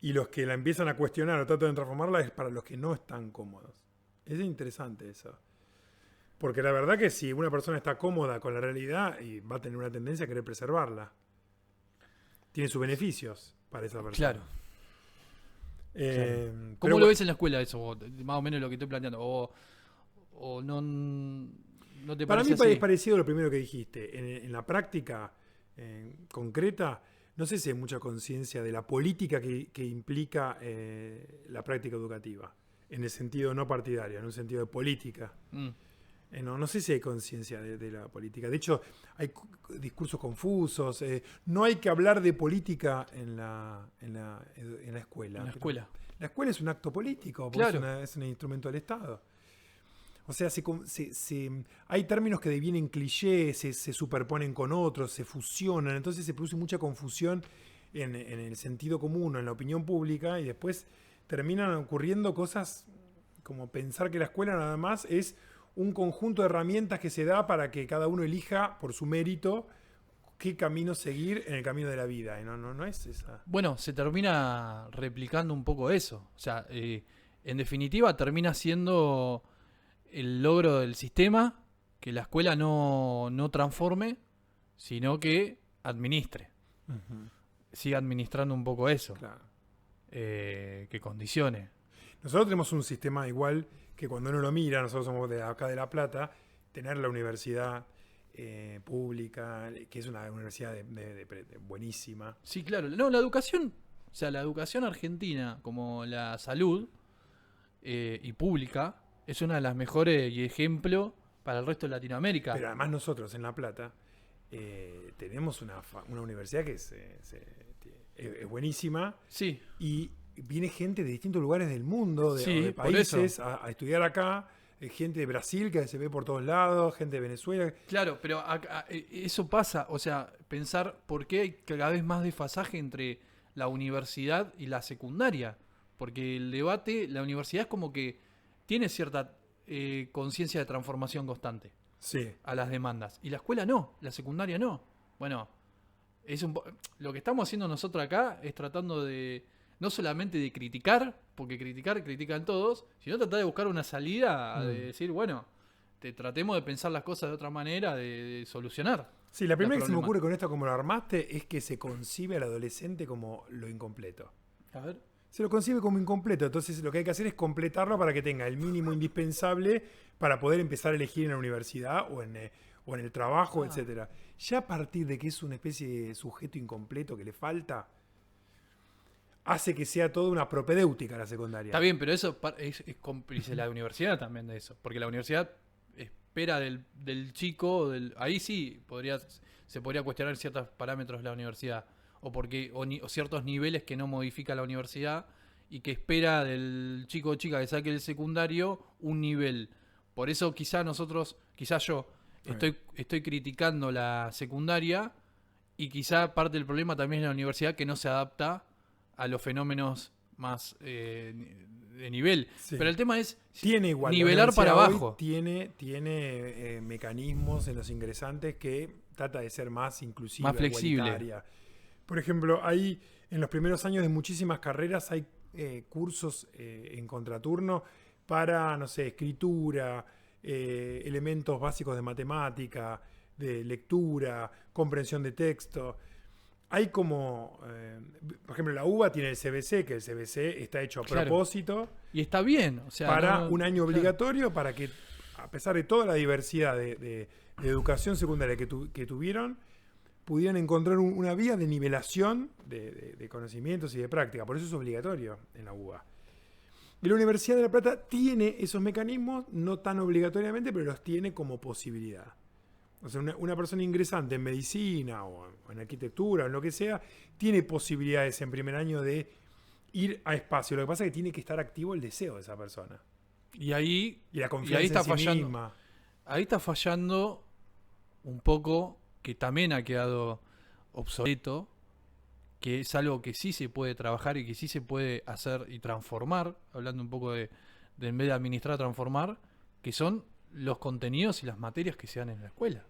B: Y los que la empiezan a cuestionar o tratan de transformarla es para los que no están cómodos. Es interesante eso. Porque la verdad que si una persona está cómoda con la realidad, y va a tener una tendencia a querer preservarla. Tiene sus beneficios para esa persona.
A: Claro. ¿Cómo lo ves en la escuela eso? Más o menos lo que estoy planteando. ¿O no te parece
B: para mí
A: así?
B: Es parecido a lo primero que dijiste. En la práctica concreta, no sé si hay mucha conciencia de la política que implica la práctica educativa. En el sentido no partidario, en un sentido de política. No sé si hay conciencia de la política. De hecho, hay discursos confusos. No hay que hablar de política en la escuela.
A: En la escuela.
B: La escuela es un acto político,
A: claro.
B: es un instrumento del Estado. O sea, hay términos que devienen clichés, se superponen con otros, se fusionan. Entonces se produce mucha confusión en el sentido común, en la opinión pública, y después terminan ocurriendo cosas como pensar que la escuela nada más es un conjunto de herramientas que se da para que cada uno elija por su mérito qué camino seguir en el camino de la vida. Y no es esa.
A: Bueno, se termina replicando un poco eso. O sea, en definitiva termina siendo el logro del sistema que la escuela no transforme, sino que administre.
B: Uh-huh.
A: Siga administrando un poco eso.
B: Claro.
A: Que condicione.
B: Nosotros tenemos un sistema igual que cuando uno lo mira, nosotros somos de acá de La Plata, tener la universidad pública, que es una universidad de buenísima.
A: Sí, claro. No, la educación, o sea, la educación argentina, como la salud y pública, es una de las mejores y ejemplo para el resto de Latinoamérica.
B: Pero además nosotros en La Plata tenemos una universidad que es buenísima.
A: Sí.
B: Y viene gente de distintos lugares del mundo, de países, a estudiar acá. Gente de Brasil que se ve por todos lados, gente de Venezuela.
A: Claro, pero eso pasa, o sea, pensar por qué hay cada vez más desfasaje entre la universidad y la secundaria. Porque el debate, la universidad es como que tiene cierta conciencia de transformación constante a las demandas. Y la escuela no, la secundaria no. Bueno, lo que estamos haciendo nosotros acá es tratando de no solamente de criticar, porque critican todos, sino tratar de buscar una salida, de decir, bueno, tratemos de pensar las cosas de otra manera, de solucionar.
B: Sí, la primera que se me ocurre con esto, como lo armaste, es que se concibe al adolescente como lo incompleto.
A: A ver.
B: Se lo concibe como incompleto, entonces lo que hay que hacer es completarlo para que tenga el mínimo indispensable para poder empezar a elegir en la universidad o o en el trabajo, etcétera. Ya a partir de que es una especie de sujeto incompleto que le falta, hace que sea toda una propedéutica la secundaria.
A: Está bien, pero eso es cómplice la universidad también de eso. Porque la universidad espera del chico, ahí sí se podría cuestionar ciertos parámetros de la universidad. O ciertos niveles que no modifica la universidad y que espera del chico o chica que saque el secundario un nivel. Por eso quizá yo estoy criticando la secundaria y quizá parte del problema también es la universidad que no se adapta a los fenómenos más de nivel.
B: Sí.
A: Pero el tema es
B: tiene igual,
A: nivelar para abajo.
B: Tiene mecanismos en los ingresantes que trata de ser más inclusiva,
A: más flexible.
B: Igualitaria. Por ejemplo, hay en los primeros años de muchísimas carreras hay cursos en contraturno para, no sé, escritura, elementos básicos de matemática, de lectura, comprensión de texto. Hay como, por ejemplo, la UBA tiene el CBC, que el CBC está hecho a propósito.
A: Y está bien. O sea,
B: para un año obligatorio, para que, a pesar de toda la diversidad de educación secundaria que tuvieron, pudieran encontrar una vía de nivelación de conocimientos y de práctica. Por eso es obligatorio en la UBA. Y la Universidad de La Plata tiene esos mecanismos, no tan obligatoriamente, pero los tiene como posibilidad. O sea, una persona ingresante en medicina o en arquitectura o en lo que sea, tiene posibilidades en primer año de ir a espacio. Lo que pasa es que tiene que estar activo el deseo de esa persona.
A: Y
B: la confianza
A: está
B: en sí
A: fallando.
B: misma.
A: Ahí está fallando un poco, que también ha quedado obsoleto, que es algo que sí se puede trabajar y que sí se puede hacer y transformar, hablando un poco de en vez de administrar, transformar, que son los contenidos y las materias que se dan en la escuela.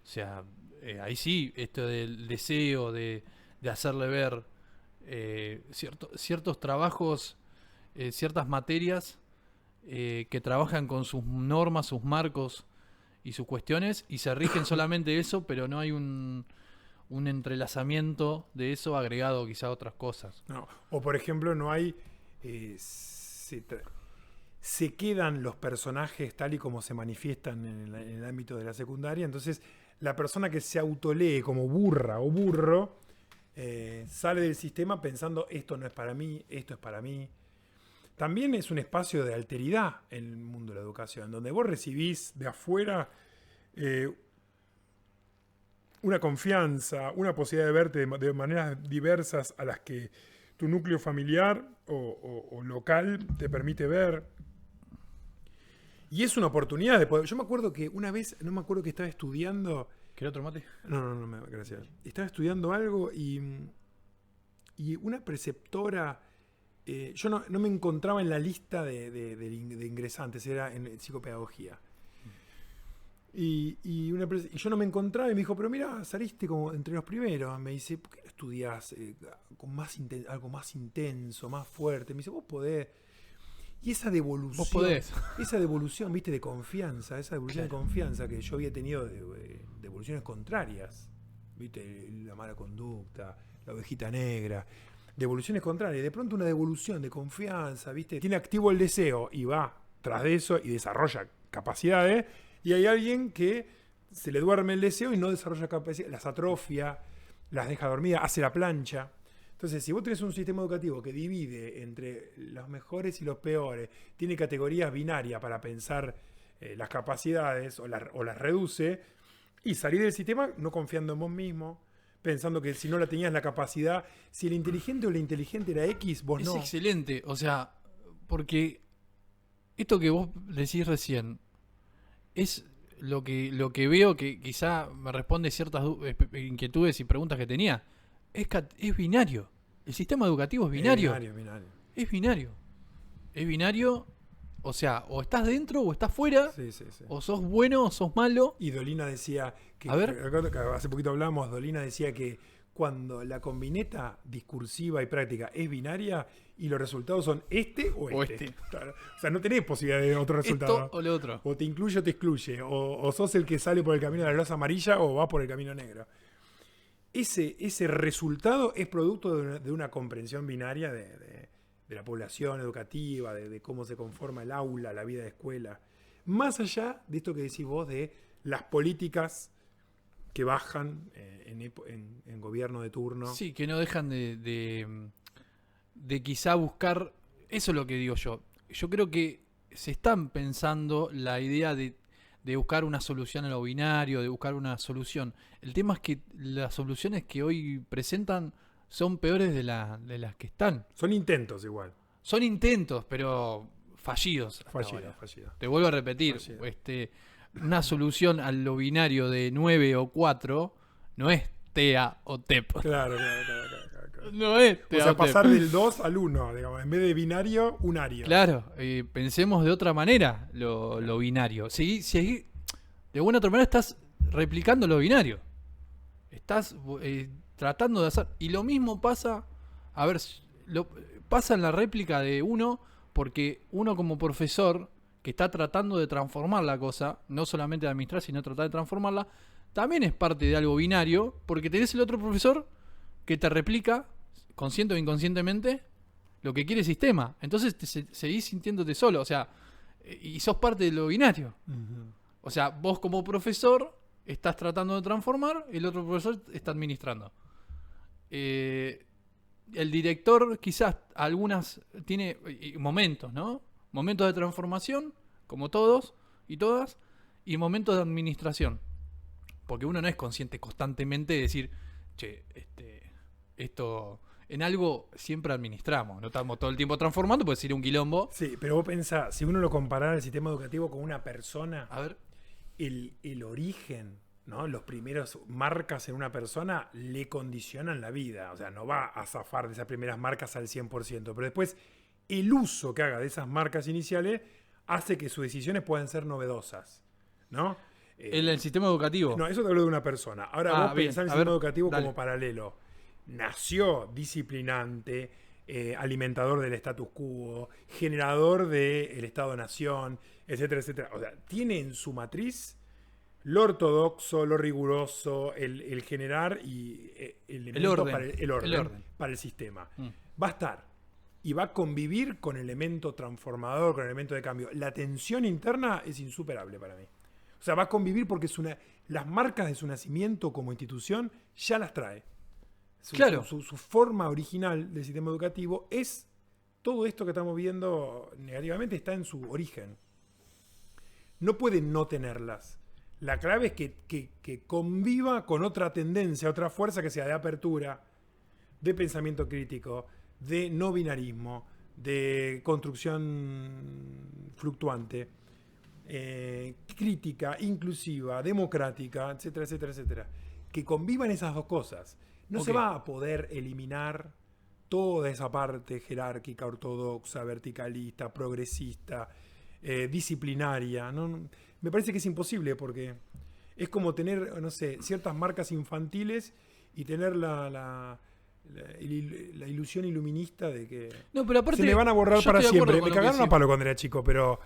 A: O sea, ahí sí, esto del deseo de hacerle ver ciertos trabajos, ciertas materias que trabajan con sus normas, sus marcos y sus cuestiones y se rigen solamente eso, pero no hay un entrelazamiento de eso agregado quizá a otras cosas.
B: No. O por ejemplo, no hay... se quedan los personajes tal y como se manifiestan en el ámbito de la secundaria, entonces la persona que se autolee como burra o burro sale del sistema pensando esto no es para mí, esto es para mí. También es un espacio de alteridad en el mundo de la educación, donde vos recibís de afuera una confianza, una posibilidad de verte de maneras diversas a las que tu núcleo familiar o local te permite ver. Y es una oportunidad de poder... Yo me acuerdo que una vez, no me acuerdo que estaba estudiando...
A: ¿Querés otro mate?
B: No, gracias. Estaba estudiando algo y una preceptora... yo no me encontraba en la lista de ingresantes, era en psicopedagogía. Y yo no me encontraba y me dijo, pero mira, saliste como entre los primeros. Me dice, ¿por qué no estudiás con algo más intenso, más fuerte? Me dice, vos podés. Y esa devolución,
A: vos podés.
B: Esa devolución, viste, de confianza, esa devolución de confianza que yo había tenido de devoluciones contrarias, viste, la mala conducta, la ovejita negra, devoluciones contrarias. De pronto una devolución de confianza, viste, tiene activo el deseo y va tras de eso y desarrolla capacidades. Y hay alguien que se le duerme el deseo y no desarrolla capacidades, las atrofia, las deja dormidas, hace la plancha. Entonces, si vos tenés un sistema educativo que divide entre los mejores y los peores, tiene categorías binarias para pensar las capacidades o las reduce, y salir del sistema no confiando en vos mismo, pensando que si no la tenías la capacidad, si el inteligente o la inteligente era X, vos no.
A: Es excelente, o sea, porque esto que vos decís recién es lo que veo que quizá me responde ciertas inquietudes y preguntas que tenía. Es binario. El sistema educativo es binario. Es binario. Es binario. O sea, o estás dentro o estás fuera.
B: Sí.
A: O sos bueno o sos malo.
B: Y Dolina decía que,
A: a ver,
B: hace poquito hablamos, Dolina decía que cuando la combineta discursiva y práctica es binaria y los resultados son este o este. Claro. O sea, no tenés posibilidad de otro resultado.
A: Esto o lo otro.
B: O te incluye o te excluye. O sos el que sale por el camino de la losa amarilla o vas por el camino negro. Ese resultado es producto de una comprensión binaria de la población educativa, de cómo se conforma el aula, la vida de escuela. Más allá de esto que decís vos de las políticas que bajan en gobierno de turno.
A: Sí, que no dejan de quizá buscar, eso es lo que digo yo. Yo creo que se están pensando la idea de buscar una solución a lo binario, de buscar una solución. El tema es que las soluciones que hoy presentan son peores de las que están.
B: Son intentos igual.
A: Son intentos, pero fallidos.
B: Fallido.
A: Te vuelvo a repetir,
B: Fallido.
A: Una solución a lo binario de 9 o 4 no es TEA o TEP.
B: Claro.
A: No es
B: O
A: TEA
B: sea,
A: o TEP.
B: pasar del 2 al 1, digamos, en vez de binario, unario.
A: Claro, pensemos de otra manera lo binario. De alguna otra manera estás replicando lo binario. Estás tratando de hacer... Y lo mismo pasa, pasa en la réplica de uno, porque uno como profesor que está tratando de transformar la cosa, no solamente de administrar, sino tratar de transformarla, también es parte de algo binario, porque tenés el otro profesor que te replica, consciente o inconscientemente, lo que quiere el sistema. Entonces seguís sintiéndote solo, o sea, y sos parte de lo binario.
B: Uh-huh.
A: O sea, vos como profesor estás tratando de transformar, el otro profesor está administrando. El director quizás tiene momentos, ¿no? Momentos de transformación, como todos y todas, y momentos de administración. Porque uno no es consciente constantemente de decir, che, esto... En algo siempre administramos, no estamos todo el tiempo transformando, puede ser un quilombo.
B: Sí, pero vos pensás, si uno lo comparara el sistema educativo con una persona,
A: A ver.
B: el origen, ¿no? Los primeros marcas en una persona le condicionan la vida. O sea, no va a zafar de esas primeras marcas al 100%, pero después el uso que haga de esas marcas iniciales hace que sus decisiones puedan ser novedosas, ¿no?
A: El sistema educativo.
B: No, eso te hablo de una persona. Ahora vos
A: bien.
B: pensás en el
A: A
B: sistema
A: ver,
B: educativo
A: dale.
B: como paralelo. Nació disciplinante, alimentador del status quo, generador del Estado-Nación, etcétera, etcétera. O sea, tiene en su matriz lo ortodoxo, lo riguroso, el generar y el
A: orden.
B: para
A: El orden.
B: para el sistema. Va a estar y va a convivir con elemento transformador, con elemento de cambio. La tensión interna es insuperable para mí. O sea, va a convivir porque las marcas de su nacimiento como institución ya las trae.
A: Claro.
B: Su forma original del sistema educativo es todo esto que estamos viendo negativamente, está en su origen. No puede no tenerlas. La clave es que conviva con otra tendencia, otra fuerza que sea de apertura, de pensamiento crítico, de no binarismo, de construcción fluctuante, crítica, inclusiva, democrática, etcétera, etcétera, etcétera. Que convivan esas dos cosas. No se va a poder eliminar toda esa parte jerárquica, ortodoxa, verticalista, progresista, disciplinaria. ¿No? Me parece que es imposible porque es como tener, no sé, ciertas marcas infantiles y tener la ilusión iluminista de que
A: No, pero aparte,
B: se me van a borrar para siempre. Me cagaron a palo cuando era chico, pero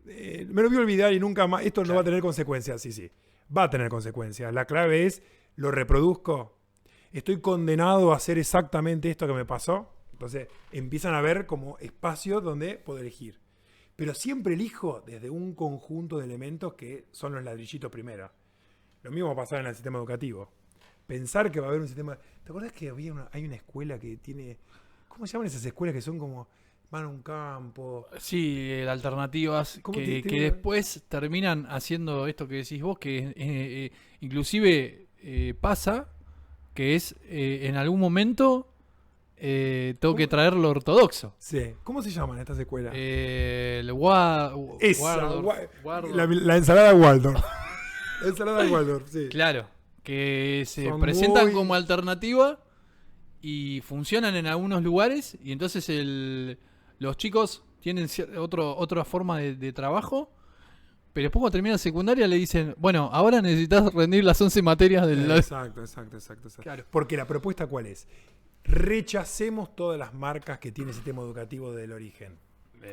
B: me lo voy a olvidar y nunca más. Esto no va a tener consecuencias. Sí. Va a tener consecuencias. La clave es, lo reproduzco. Estoy condenado a hacer exactamente esto que me pasó. Entonces empiezan a ver como espacios donde poder elegir. Pero siempre elijo desde un conjunto de elementos que son los ladrillitos primero. Lo mismo va a pasar en el sistema educativo. Pensar que va a haber un sistema... ¿Te acuerdas que hay una escuela que tiene... ¿Cómo se llaman esas escuelas que son como... Van a un campo?
A: Sí, alternativas que después terminan haciendo esto que decís vos, que inclusive pasa... que es en algún momento tengo que traer lo ortodoxo.
B: Sí. ¿Cómo se llaman estas escuelas? La ensalada Waldorf. La ensalada Waldorf, sí.
A: Claro, que se
B: Son
A: presentan como alternativa y funcionan en algunos lugares y entonces los chicos tienen otra forma de trabajo. Pero después cuando termina la secundaria le dicen, bueno, ahora necesitas rendir las 11 materias del...
B: Exacto.
A: Claro.
B: Porque la propuesta ¿cuál es? Rechacemos todas las marcas que tiene el sistema educativo del origen.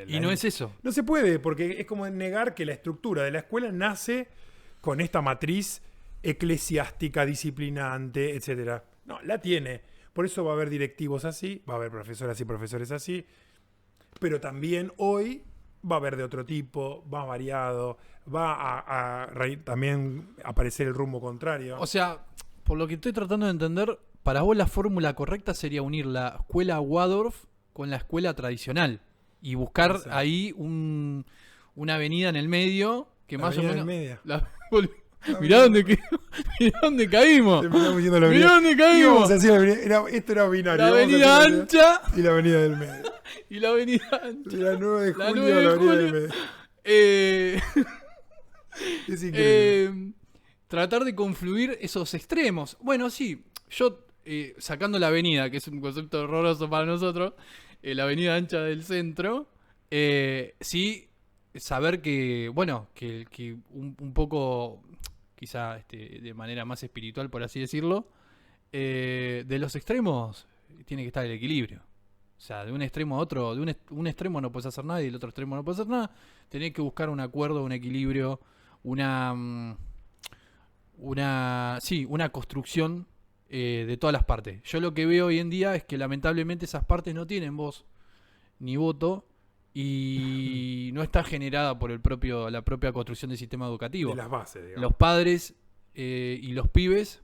A: Y no es eso.
B: No se puede, porque es como negar que la estructura de la escuela nace con esta matriz eclesiástica, disciplinante, etcétera. No, la tiene. Por eso va a haber directivos así, va a haber profesoras y profesores así. Pero también hoy va a haber de otro tipo, más variado, va a también aparecer el rumbo contrario.
A: O sea, por lo que estoy tratando de entender, para vos la fórmula correcta sería unir la escuela Waldorf con la escuela tradicional y buscar ahí una avenida en el medio que más o menos... Mirá dónde caímos. Mirá dónde caímos.
B: Esto era binario.
A: La avenida ancha
B: y la avenida del medio.
A: Y la avenida ancha.
B: La 9 de julio, la avenida del medio. Es increíble.
A: Tratar de confluir esos extremos. Bueno, sí, yo sacando la avenida, que es un concepto horroroso para nosotros, la avenida ancha del centro, sí saber que, bueno, que un poco, quizá de manera más espiritual, por así decirlo, de los extremos tiene que estar el equilibrio. O sea, de un extremo a otro, de un extremo no puedes hacer nada y del otro extremo no puedes hacer nada. Tenés que buscar un acuerdo, un equilibrio, una construcción de todas las partes. Yo lo que veo hoy en día es que lamentablemente esas partes no tienen voz ni voto y no está generada por la propia construcción del sistema educativo.
B: De las bases, digamos.
A: Los padres y los pibes,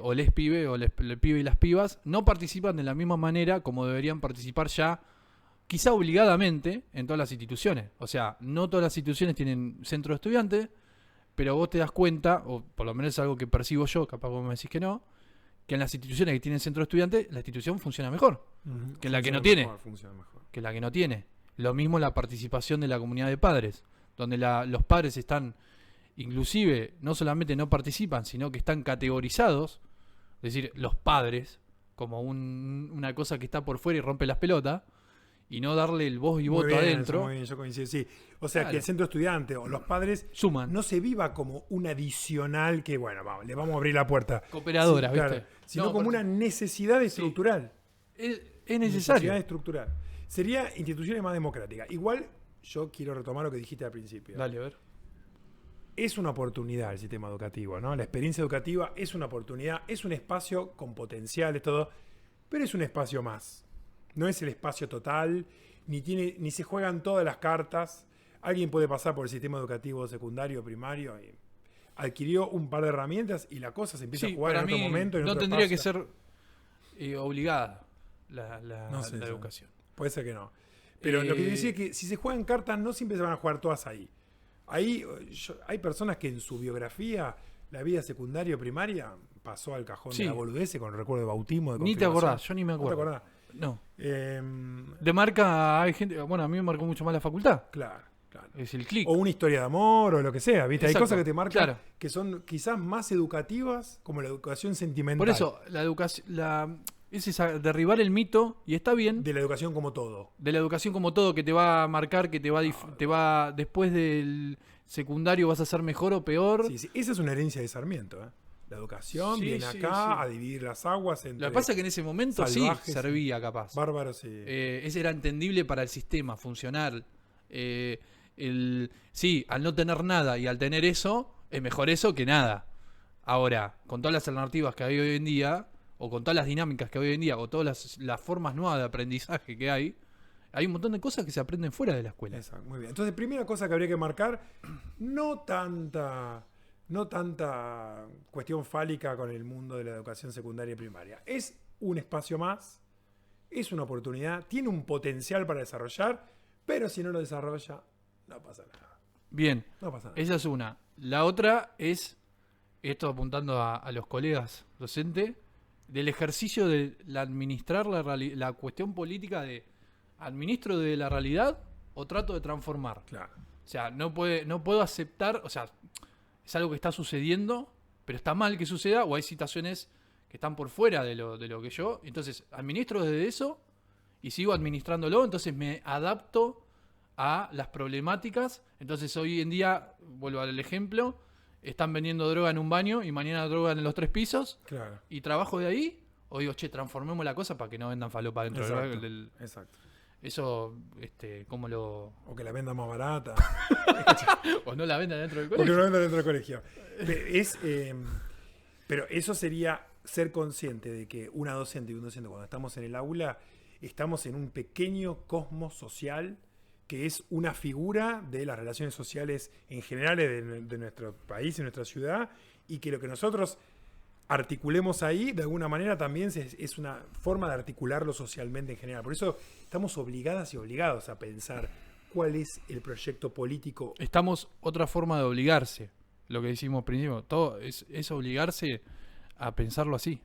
A: o les pibes, o el pibe y las pibas, no participan de la misma manera como deberían participar ya, quizá obligadamente, en todas las instituciones. O sea, no todas las instituciones tienen centro de estudiantes, pero vos te das cuenta, o por lo menos es algo que percibo yo, capaz vos me decís que no, que en las instituciones que tienen centro de estudiantes, la institución funciona mejor que la que no tiene. Que la que no tiene. Lo mismo la participación de la comunidad de padres, donde los padres están, inclusive, no solamente no participan, sino que están categorizados, es decir, los padres, como una cosa que está por fuera y rompe las pelotas, y no darle el voz y voto
B: bien,
A: adentro.
B: Muy bien, yo coincido, sí. O sea, claro, que el centro estudiante o los padres
A: suman.
B: No se viva como un adicional que, bueno, le vamos a abrir la puerta.
A: Cooperadora, sí,
B: ¿viste?
A: Claro,
B: sino como una necesidad estructural.
A: Sí. Es necesario.
B: Necesidad estructural. Sería instituciones más democráticas. Igual, yo quiero retomar lo que dijiste al principio.
A: Dale, a ver.
B: Es una oportunidad el sistema educativo, ¿no? La experiencia educativa es una oportunidad, es un espacio con potencial, es todo, pero es un espacio más. No es el espacio total, ni se juegan todas las cartas. Alguien puede pasar por el sistema educativo secundario, primario, y adquirió un par de herramientas y la cosa se empieza a jugar en otro momento.
A: No tendría que ser obligada la educación.
B: Puede ser que no. Pero lo que quiero decir es que si se juegan cartas, no siempre se van a jugar todas ahí. Hay personas que en su biografía, la vida secundaria o primaria, pasó al cajón de la boludez con el recuerdo de bautismo.
A: Ni te acordás, yo ni me acuerdo.
B: ¿No te acordás?
A: No. De marca hay gente, bueno, a mí me marcó mucho más la facultad.
B: Claro.
A: Es el clic.
B: O una historia de amor o lo que sea, ¿viste?
A: Exacto.
B: Hay cosas que te marcan que son quizás más educativas, como la educación sentimental.
A: Por eso, la educación, es derribar el mito, y está bien.
B: De la educación como todo.
A: De la educación como todo, que te va a marcar, que te va después del secundario vas a ser mejor o peor.
B: Sí, esa es una herencia de Sarmiento, ¿eh? La educación viene acá a dividir las aguas entre.
A: Lo que pasa es que en ese momento salvajes, sí servía capaz.
B: Bárbaros, sí.
A: Ese era entendible para el sistema funcional. Sí, al no tener nada y al tener eso, es mejor eso que nada. Ahora, con todas las alternativas que hay hoy en día, o con todas las dinámicas que hay hoy en día, o todas las formas nuevas de aprendizaje que hay un montón de cosas que se aprenden fuera de la escuela.
B: Exacto, muy bien. Entonces, primera cosa que habría que marcar, no tanta cuestión fálica con el mundo de la educación secundaria y primaria. Es un espacio más, es una oportunidad, tiene un potencial para desarrollar, pero si no lo desarrolla, no pasa nada.
A: Bien,
B: no pasa nada.
A: Esa es una. La otra es, esto apuntando a los colegas docentes, del ejercicio de administrar la cuestión política de administro de la realidad o trato de transformar.
B: Claro.
A: O sea, no puedo aceptar, o sea, es algo que está sucediendo, pero está mal que suceda, o hay situaciones que están por fuera de lo que yo. Entonces, administro desde eso y sigo administrándolo, entonces me adapto a las problemáticas. Entonces, hoy en día, vuelvo al ejemplo, están vendiendo droga en un baño y mañana droga en los 3 pisos.
B: Claro.
A: Y trabajo de ahí, o digo, transformemos la cosa para que no vendan falopa dentro del...
B: Exacto.
A: Eso, ¿cómo lo...?
B: O que la vendan más barata.
A: O no la vendan dentro del colegio.
B: O que no la vendan dentro del colegio. Pero eso sería ser consciente de que una docente y un docente, cuando estamos en el aula, estamos en un pequeño cosmos social que es una figura de las relaciones sociales en general de nuestro país y nuestra ciudad, y que lo que nosotros articulemos ahí, de alguna manera también es una forma de articularlo socialmente en general. Por eso estamos obligadas y obligados a pensar cuál es el proyecto político.
A: Estamos otra forma de obligarse, lo que decimos al principio, todo es obligarse a pensarlo así,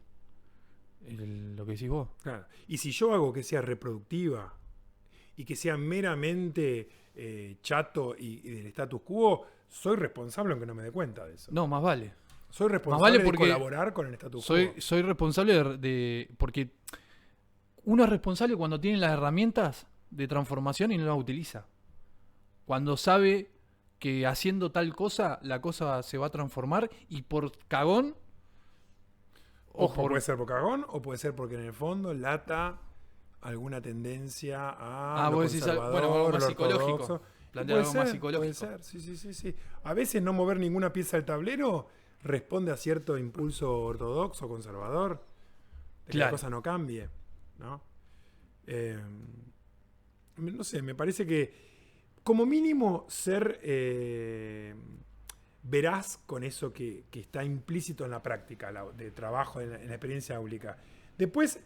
A: lo que decís vos.
B: Claro. Y si yo hago que sea reproductiva y que sea meramente chato y del status quo, soy responsable aunque no me dé cuenta de eso.
A: No, más vale.
B: Soy responsable
A: porque
B: de colaborar con el status quo.
A: Soy responsable porque uno es responsable cuando tiene las herramientas de transformación y no las utiliza. Cuando sabe que haciendo tal cosa, la cosa se va a transformar y por cagón...
B: Ojo, puede ser por cagón o puede ser porque en el fondo lata alguna tendencia a lo
A: vos decís,
B: conservador,
A: algo más
B: lo
A: psicológico.
B: ortodoxo.
A: Plantea algo más psicológico.
B: Puede ser, sí. A veces no mover ninguna pieza del tablero responde a cierto impulso ortodoxo, conservador, de que la cosa no cambie, ¿no? No sé, me parece que como mínimo ser veraz con eso que está implícito en la práctica de trabajo, en la experiencia áulica. Después,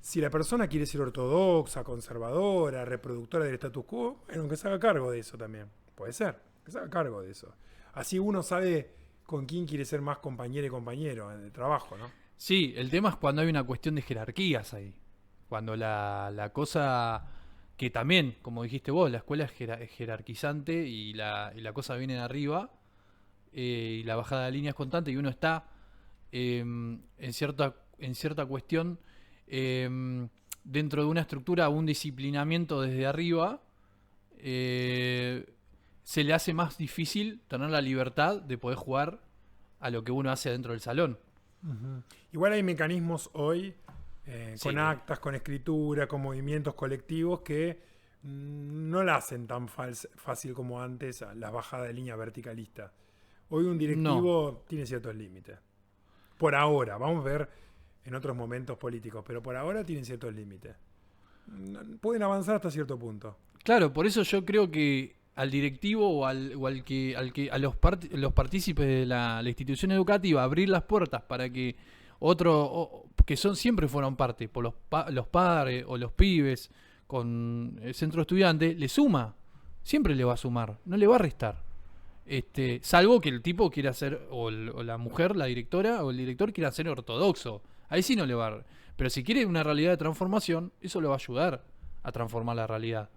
B: si la persona quiere ser ortodoxa, conservadora, reproductora del status quo, bueno, que se haga cargo de eso también. Puede ser, que se haga cargo de eso. Así uno sabe con quién quiere ser más compañera y compañero en el trabajo, ¿no?
A: Sí, el tema es cuando hay una cuestión de jerarquías ahí. Cuando la cosa, que también, como dijiste vos, la escuela es jerarquizante y la cosa viene de arriba, y la bajada de línea es constante y uno está en cierta cuestión dentro de una estructura, un disciplinamiento desde arriba, se le hace más difícil tener la libertad de poder jugar a lo que uno hace dentro del salón.
B: Uh-huh. Igual hay mecanismos hoy, con actas, con escritura, con movimientos colectivos que no la hacen tan fácil como antes la bajada de línea verticalista. Hoy un directivo tiene ciertos límites. Por ahora, vamos a ver en otros momentos políticos, pero por ahora tienen ciertos límites. Pueden avanzar hasta cierto punto.
A: Claro, por eso yo creo que al directivo o a los partícipes de la institución educativa abrir las puertas para que que siempre fueron parte, por los padres o los pibes con el centro estudiante, le suma, siempre le va a sumar, no le va a restar. Salvo que el tipo quiera ser, o la mujer, la directora o el director quiera ser ortodoxo, ahí sí no le va a... Pero si quiere una realidad de transformación, eso le va a ayudar a transformar la realidad.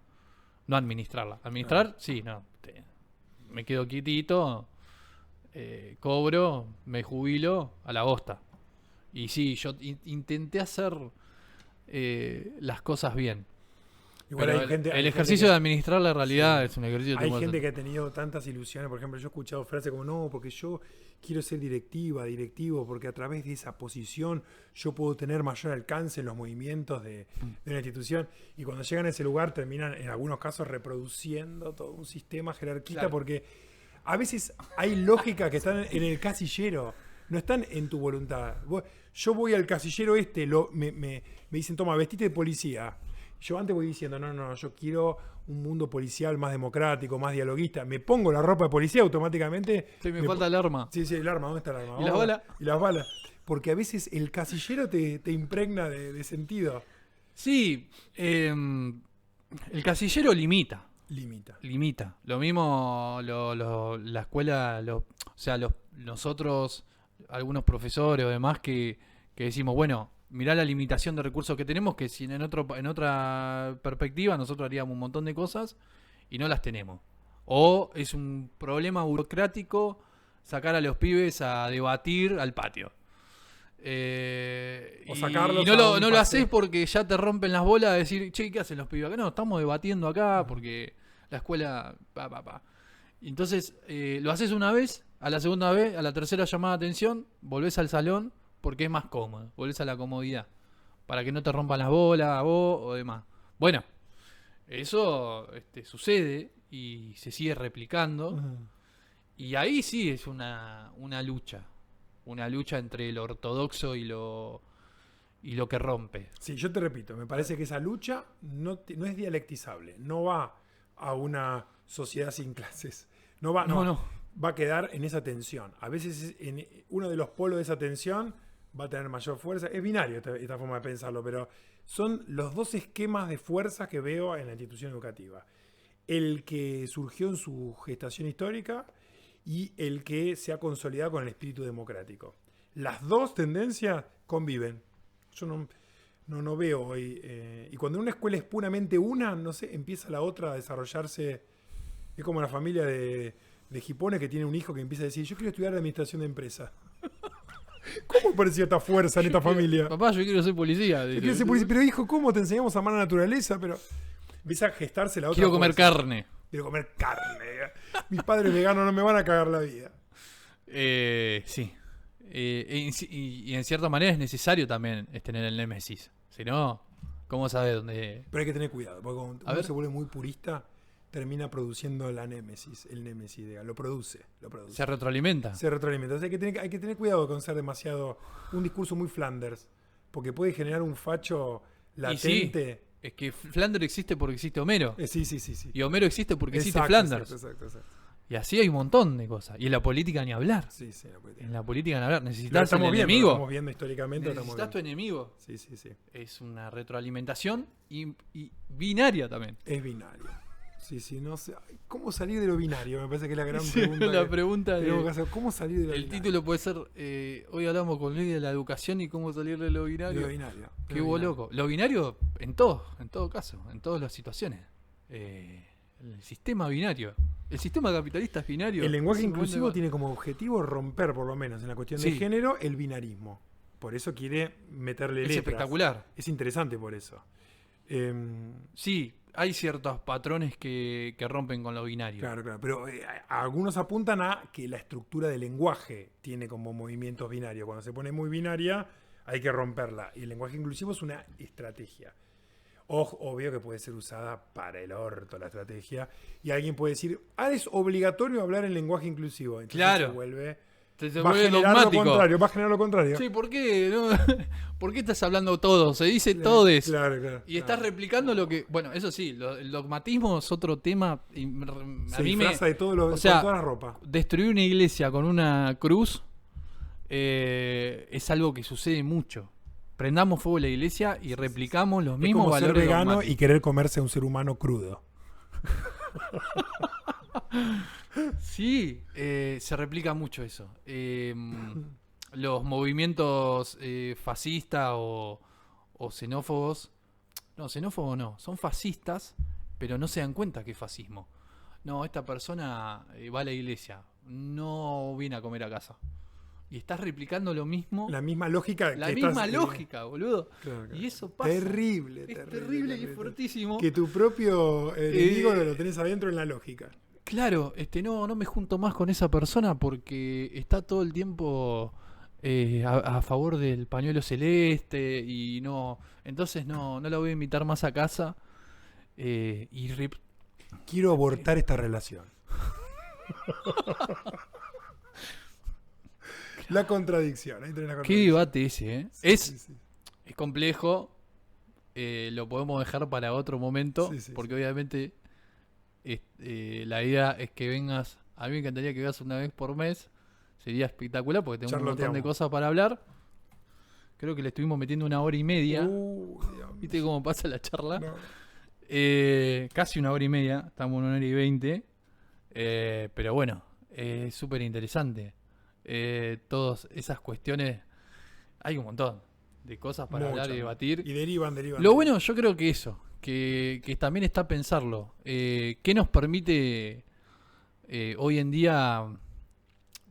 A: No administrarla. Administrar, sí, no. Me quedo quietito, cobro, me jubilo a la bosta. Y sí, yo intenté hacer las cosas bien.
B: Igual
A: el ejercicio de administrar la realidad es un ejercicio.
B: Hay gente que ha tenido tantas ilusiones. Por ejemplo, yo he escuchado frases como, no, porque yo quiero ser directivo, porque a través de esa posición yo puedo tener mayor alcance en los movimientos de una institución. Y cuando llegan a ese lugar terminan, en algunos casos, reproduciendo todo un sistema jerarquista, claro. Porque a veces hay lógica que están en el casillero, no están en tu voluntad. Yo voy al casillero me dicen, toma, vestite de policía. Yo antes voy diciendo, no, yo quiero un mundo policial más democrático, más dialoguista. Me pongo la ropa de policía automáticamente.
A: Sí, me falta el arma.
B: Sí, el arma. ¿Dónde está el arma?
A: ¿Y las balas?
B: Y las balas. Porque a veces el casillero te impregna de sentido.
A: Sí, el casillero limita.
B: Limita.
A: Lo mismo la escuela, nosotros, algunos profesores o demás que decimos, bueno, mirá la limitación de recursos que tenemos, que si en otra perspectiva nosotros haríamos un montón de cosas y no las tenemos. O es un problema burocrático sacar a los pibes a debatir al patio.
B: O sacarlos
A: y no lo haces porque ya te rompen las bolas de decir, che, ¿qué hacen los pibes acá? No, estamos debatiendo acá porque la escuela... Y entonces lo haces una vez, a la segunda vez, a la tercera llamada de atención, volvés al salón, porque es más cómodo, volvés a la comodidad, para que no te rompan las bolas a vos o demás. Bueno, eso sucede y se sigue replicando. Uh-huh. Y ahí sí es una lucha entre lo ortodoxo y lo que rompe.
B: Sí, yo te repito, me parece que esa lucha no es dialectizable, no va a una sociedad sin clases.
A: No.
B: Va a quedar en esa tensión. A veces uno de los polos de esa tensión va a tener mayor fuerza. Es binario esta forma de pensarlo, pero son los dos esquemas de fuerza que veo en la institución educativa. El que surgió en su gestación histórica y el que se ha consolidado con el espíritu democrático. Las dos tendencias conviven. Yo no veo hoy. Y cuando una escuela es puramente una, no sé, empieza la otra a desarrollarse. Es como la familia de Gipone que tiene un hijo que empieza a decir: yo quiero estudiar administración de empresa. ¿Cómo apareció esta fuerza en esta familia?
A: Papá, yo quiero ser policía.
B: Pero hijo, ¿cómo te enseñamos a amar la naturaleza? Pero empieza a gestarse la otra
A: Quiero comer
B: fuerza.
A: carne.
B: Quiero comer carne. Mis padres veganos no me van a cagar la vida.
A: Sí. Y en cierta manera es necesario también tener el némesis. Si no, ¿cómo sabes dónde?
B: Pero hay que tener cuidado, porque cuando
A: A
B: uno
A: ver.
B: se vuelve muy purista, termina produciendo el némesis, digamos. Lo produce.
A: Se retroalimenta.
B: Se retroalimenta. O sea, hay que tener cuidado con ser demasiado un discurso muy Flanders, porque puede generar un facho latente.
A: Y sí, es que Flanders existe porque existe Homero.
B: Sí.
A: Y Homero existe porque existe
B: Exacto,
A: Flanders.
B: Exacto.
A: Y así hay un montón de cosas. Y en la política ni hablar.
B: Sí, la política.
A: En la política ni hablar.
B: Lo
A: Necesitas el
B: estamos viendo,
A: enemigo.
B: lo estamos viendo históricamente.
A: Necesitas tu enemigo.
B: Sí.
A: Es una retroalimentación y binaria también.
B: Es binario. Sí, no sé. ¿Cómo salir de lo binario? Me parece que es la gran
A: Sí,
B: pregunta.
A: la pregunta
B: tenemos que
A: de,
B: hacer. ¿Cómo salir de lo
A: el
B: binario?
A: título puede ser hoy hablamos con Luis de la educación y cómo salir de lo
B: De
A: binario.
B: lo binario.
A: Qué loco. Lo binario en todo caso, en todas las situaciones. El sistema binario. El sistema capitalista es binario.
B: El lenguaje
A: Sí,
B: inclusivo
A: bueno,
B: tiene como objetivo romper, por lo menos en la cuestión de
A: Sí.
B: género, el binarismo. Por eso quiere meterle
A: es
B: letras.
A: espectacular.
B: Es interesante por eso.
A: Sí, hay ciertos patrones que rompen con lo binario.
B: Claro. Pero algunos apuntan a que la estructura del lenguaje tiene como movimientos binarios. Cuando se pone muy binaria, hay que romperla. Y el lenguaje inclusivo es una estrategia. Obvio que puede ser usada para el orto la estrategia. Y alguien puede decir: es obligatorio hablar en lenguaje inclusivo. Entonces
A: Claro.
B: se vuelve...
A: Se
B: Va a
A: vuelve
B: generar
A: dogmático.
B: va a generar lo contrario.
A: Sí, ¿por qué? No? ¿Por qué estás hablando todo? Se dice todes.
B: Claro.
A: Y estás replicando lo que... Bueno, eso sí, el dogmatismo es otro tema. Y a
B: Se
A: mí me...
B: disfraza de todo lo,
A: o sea,
B: con toda la ropa.
A: Destruir una iglesia con una cruz es algo que sucede mucho. Prendamos fuego a la iglesia y replicamos los
B: Es
A: mismos
B: como ser
A: valores
B: vegano
A: dogmáticos.
B: y querer comerse a un ser humano crudo.
A: Sí, se replica mucho eso. Los movimientos fascistas o xenófobos. No, xenófobos no. Son fascistas, pero no se dan cuenta que es fascismo. No, esta persona va a la iglesia. No viene a comer a casa. Y estás replicando lo mismo.
B: La misma lógica.
A: La
B: que
A: misma
B: estás,
A: lógica, boludo.
B: Claro.
A: Y eso pasa.
B: Terrible.
A: Es terrible y es fuertísimo.
B: Que tu propio enemigo lo tenés adentro en la lógica.
A: Claro, no me junto más con esa persona porque está todo el tiempo a favor del pañuelo celeste y no, entonces no la voy a invitar más a casa
B: Quiero abortar esta relación. La contradicción. Ahí tenés la
A: qué
B: contradicción.
A: debate ese, ¿eh?
B: Sí.
A: Es complejo, lo podemos dejar para otro momento
B: Sí,
A: porque obviamente la idea es que vengas, a mí me encantaría que vengas una vez por mes, sería espectacular porque tengo un montón de
B: Charloteamos.
A: cosas para hablar. Creo que le estuvimos metiendo 1 hora y media.
B: Dios
A: ¿Viste
B: mío.
A: cómo pasa la charla?
B: No.
A: Casi 1 hora y media, estamos en 1 hora y 20. Pero bueno, es súper interesante. Todas esas cuestiones, hay un montón de cosas para hablar y
B: Mucho.
A: debatir.
B: Y derivan.
A: Lo bueno, yo creo que eso, que también está pensarlo. ¿Qué nos permite hoy en día?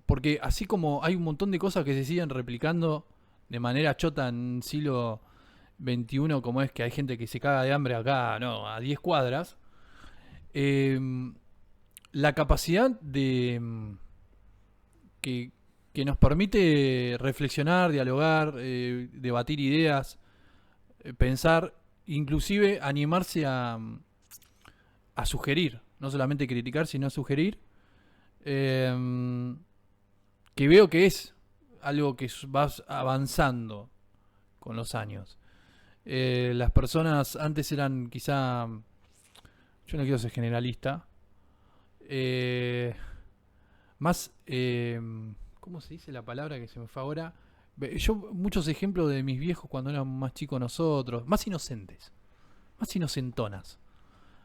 A: Porque así como hay un montón de cosas que se siguen replicando de manera chota en siglo XXI, como es que hay gente que se caga de hambre acá, no, a 10 cuadras, la capacidad de que nos permite reflexionar, dialogar, debatir ideas, pensar, inclusive animarse a sugerir, no solamente criticar, sino a sugerir, que veo que es algo que va avanzando con los años. Las personas antes eran quizá yo no quiero ser generalista, más, ¿cómo se dice la palabra que se me fue ahora? Yo, muchos ejemplos de mis viejos cuando éramos más chicos nosotros, más inocentes, más inocentonas.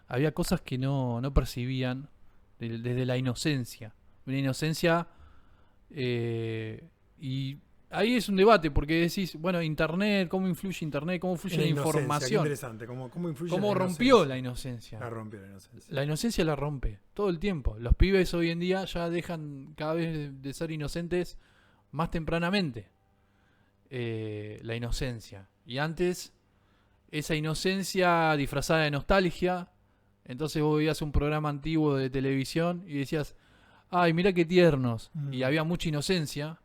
A: Había cosas que no percibían desde la inocencia. Una inocencia, y ahí es un debate, porque decís, bueno, Internet, ¿cómo influye Internet? ¿Cómo influye la
B: inocencia, qué
A: información?
B: interesante. ¿Cómo influye
A: ¿Cómo
B: la
A: rompió
B: inocencia?
A: la inocencia?
B: La rompió la inocencia.
A: La inocencia la rompe todo el tiempo. Los pibes hoy en día ya dejan cada vez de ser inocentes más tempranamente. La inocencia. Y antes, esa inocencia disfrazada de nostalgia. Entonces vos veías un programa antiguo de televisión y decías, ay, mirá qué tiernos. Y había mucha inocencia.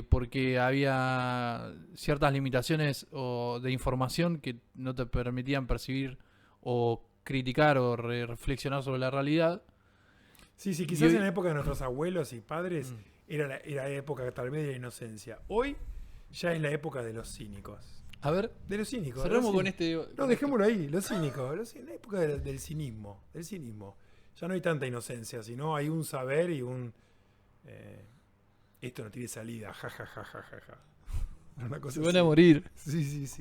A: Porque había ciertas limitaciones de información que no te permitían percibir o criticar o reflexionar sobre la realidad.
B: Sí, quizás en la época de nuestros abuelos y padres era la época tal vez de la inocencia. Hoy ya es la época de los cínicos.
A: A ver,
B: De los cínicos.
A: cerramos con este...
B: No, dejémoslo ahí, los cínicos. La época del cinismo. Del cinismo. Ya no hay tanta inocencia, sino hay un saber y un... esto no tiene salida, ja. Una cosa
A: Se van
B: así.
A: a morir.
B: Sí.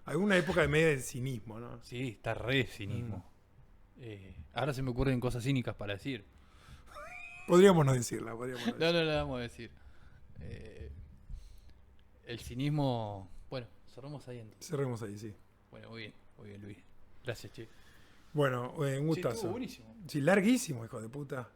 B: Hay una época de media de cinismo, ¿no?
A: Sí, está re cinismo. Ahora se me ocurren cosas cínicas para decir.
B: Podríamos no decirla,
A: No la vamos a decir. El cinismo... Bueno, cerramos ahí entonces.
B: Cerremos ahí, sí.
A: Bueno, muy bien, Luis. Gracias, che.
B: Bueno, un
A: Sí,
B: gustazo.
A: estuvo buenísimo.
B: Sí, larguísimo, hijo de puta.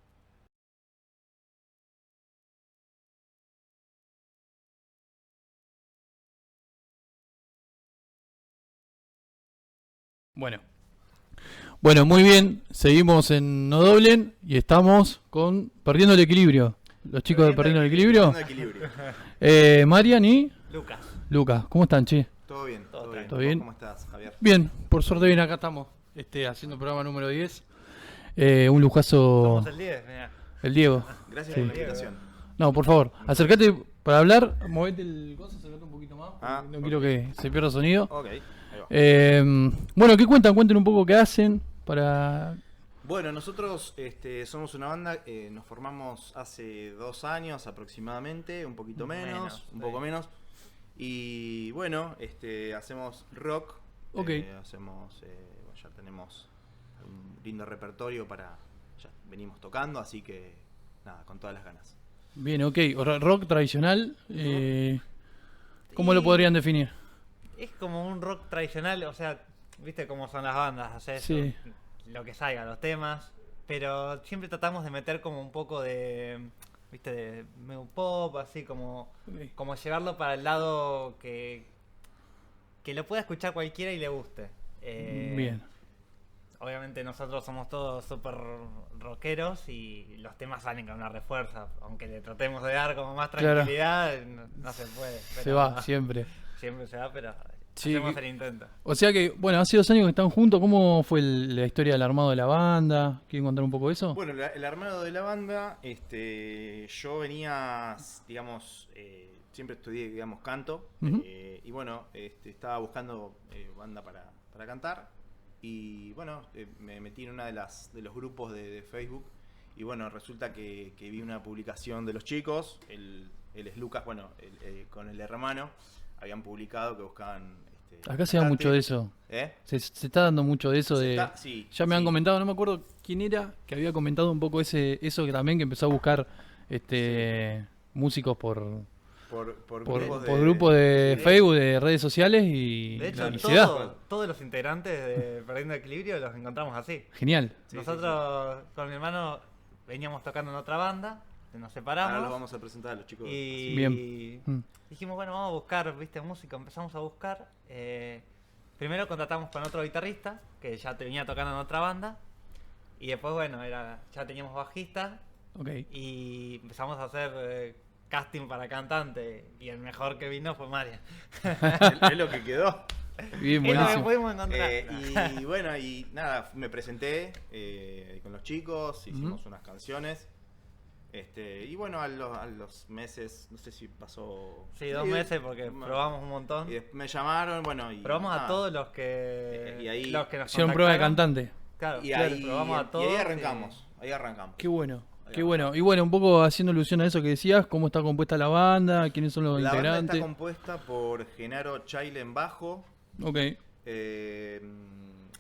A: Bueno, muy bien. Seguimos en No Doblen y estamos con Perdiendo el Equilibrio. Los chicos de Perdiendo el Equilibrio. Marian y Lucas. ¿Cómo están, che?
C: Todo bien, todo bien.
A: ¿Todo bien?
C: ¿Cómo estás, Javier?
A: Bien, por suerte bien, acá estamos haciendo el programa número 10. Un lujazo.
D: Somos el 10, mirá.
A: El Diego.
C: Gracias
A: Sí.
C: por la invitación.
A: No, por favor, acércate para hablar. Movete el coso, acércate un poquito más.
C: Ah,
A: No quiero que se pierda sonido.
C: Ok, ahí va.
A: Bueno, ¿qué cuentan? Cuenten un poco qué hacen para...
C: Bueno, nosotros somos una banda, nos formamos hace 2 años aproximadamente, un poquito menos, un poco menos. Y bueno, hacemos rock.
A: Ok.
C: Ya tenemos un lindo repertorio ya venimos tocando, así que nada, con todas las ganas.
A: Bien, ok. Rock tradicional. ¿Cómo lo podrían definir?
D: Es como un rock tradicional, o sea, viste cómo son las bandas, haces
A: Sí.
D: lo que salga, los temas, pero siempre tratamos de meter como un poco de, viste, de medio pop, así como llevarlo para el lado que lo pueda escuchar cualquiera y le guste.
A: Bien.
D: Obviamente nosotros somos todos súper rockeros y los temas salen con una refuerza, aunque le tratemos de dar como más
A: Claro.
D: tranquilidad, no se puede.
A: Se va, siempre.
D: Siempre se va, pero
A: Sí,
D: hacemos el intento.
A: O sea que, bueno, hace 2 años que están juntos. ¿Cómo fue la historia del armado de la banda? ¿Quieren contar un poco de eso?
C: Bueno, el armado de la banda, yo venía, digamos, siempre estudié, digamos, canto.
A: Ujú.
C: Y bueno, estaba buscando banda para cantar. Y bueno, me metí en una de los grupos de Facebook. Y bueno, resulta que vi una publicación de los chicos. Él es Lucas, bueno, con el hermano. Habían publicado que buscaban...
A: Acá se da
C: cantante.
A: mucho de eso. Se está dando mucho de eso.
C: Sí,
A: Ya me han
C: sí.
A: comentado, no me acuerdo quién era, que había comentado un poco eso que también, que empezó a buscar músicos por grupos de
C: sí.
A: Facebook, de redes sociales y,
D: De hecho,
A: y se da.
D: todos los integrantes de Perdiendo Equilibrio los encontramos así.
A: Genial.
C: Sí,
D: Nosotros con mi hermano veníamos tocando en otra banda, nos separamos.
C: Ahora los vamos a presentar a los chicos.
D: Y
A: Bien.
D: dijimos, bueno, vamos a buscar, viste, música, empezamos a buscar. Primero contratamos con otro guitarrista, que ya venía tocando en otra banda. Y después, bueno, ya teníamos bajista.
A: Ok.
D: Y empezamos a hacer casting para cantante. Y el mejor que vino fue Marian.
C: Es lo que quedó.
A: Bien,
D: Es lo que
A: buenísimo.
D: pudimos encontrar.
C: Y bueno, y nada, me presenté con los chicos, hicimos unas canciones. Y bueno, a los meses, no sé si pasó...
D: Sí, 2 meses porque probamos un montón.
C: Y me llamaron, bueno, y...
D: Probamos
C: nada.
D: a todos los que,
C: Y ahí
D: los que nos
A: Hicieron prueba de
D: contactaron.
A: cantante.
D: Claro,
C: Y
D: claro,
C: ahí,
D: probamos a
C: y
D: todos.
C: ahí arrancamos. Ahí arrancamos.
A: Qué bueno.
C: Ahí
A: Qué
C: va.
A: bueno. Y bueno, un poco haciendo alusión a eso que decías, cómo está compuesta la banda, quiénes son los
C: La banda
A: integrantes.
C: está compuesta por Genaro Chaile en bajo.
A: Ok.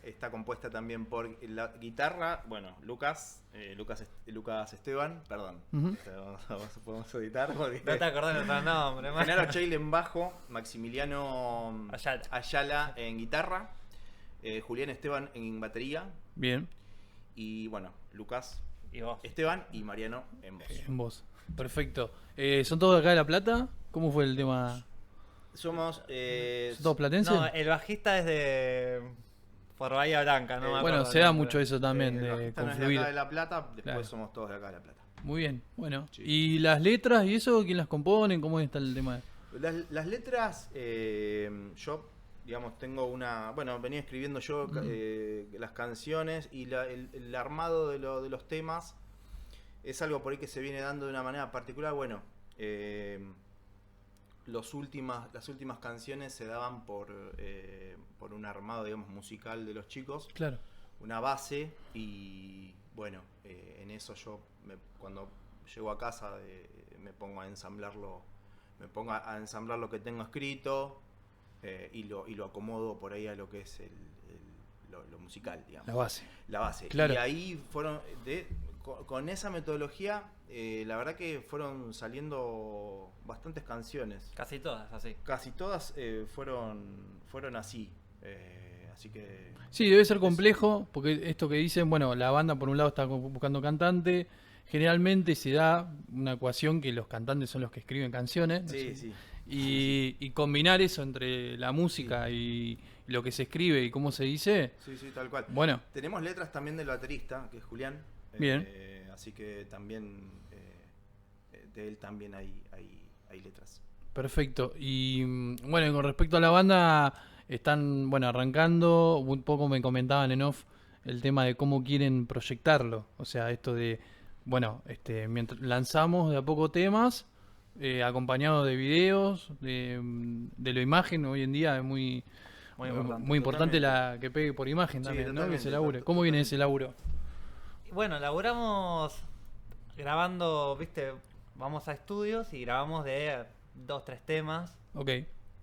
C: Está compuesta también por la guitarra, bueno, Lucas Esteban, perdón.
A: Ujú.
C: Podemos editar porque...
D: No te acordás de otro nombre, man.
C: Genaro Chaile en bajo, Maximiliano
D: Ayala.
C: en guitarra, Julián Esteban en batería
A: Bien.
C: y bueno, Lucas
D: Y vos.
C: Esteban y Mariano en voz.
A: En voz. Perfecto. ¿Son todos de acá de La Plata? ¿Cómo fue el tema?
C: Somos...
A: ¿Son todos platenses?
D: No, el bajista es de... Por Bahía Blanca, ¿no? me
A: Bueno,
D: acuerdo
A: se
D: el
A: da
D: nombre.
A: mucho eso también,
C: el
A: de
C: bajista no es de
A: confluir.
C: acá de La Plata, después
A: Claro.
C: somos todos de acá de La Plata.
A: Muy bien, bueno.
C: Sí.
A: ¿Y las letras y eso? ¿Quién las compone? ¿Cómo está el tema?
C: Las letras, yo, digamos, tengo una... Bueno, venía escribiendo yo las canciones y el armado de los temas es algo por ahí que se viene dando de una manera particular. Bueno, las últimas canciones se daban por un armado, digamos, musical de los chicos.
A: Claro.
C: Una base y, bueno, en eso yo, cuando llego a casa, me pongo a ensamblarlo. Me pongo a ensamblar lo que tengo escrito y lo acomodo por ahí a lo que es lo musical, digamos.
A: La base.
C: La base.
A: Claro.
C: Y ahí fueron, con esa metodología, la verdad que fueron saliendo bastantes canciones.
D: Casi todas, así.
C: Casi todas fueron así. Así que...
A: Sí, debe ser complejo, porque esto que dicen, bueno, la banda por un lado está buscando cantante, generalmente se da una ecuación que los cantantes son los que escriben canciones, ¿no?
C: Sí, sí.
A: Y combinar eso entre la música y lo que se escribe y cómo se dice,
C: Sí, sí, tal cual.
A: bueno,
C: Tenemos letras también del baterista, que es Julián.
A: Bien.
C: Así que también de él también hay letras.
A: perfecto. Y bueno, y con respecto a la banda, están, bueno, arrancando, un poco me comentaban en off el tema de cómo quieren proyectarlo, o sea, esto de, bueno, mientras lanzamos de a poco temas, acompañado de videos, de la imagen, hoy en día es muy importante
C: Totalmente.
A: la que pegue por imagen
C: Sí,
A: también, ¿no? Que
C: totalmente,
A: se labure. ¿Cómo viene ese laburo?
D: Y bueno, laburamos grabando, viste, vamos a estudios y grabamos de 2-3 temas.
A: Ok,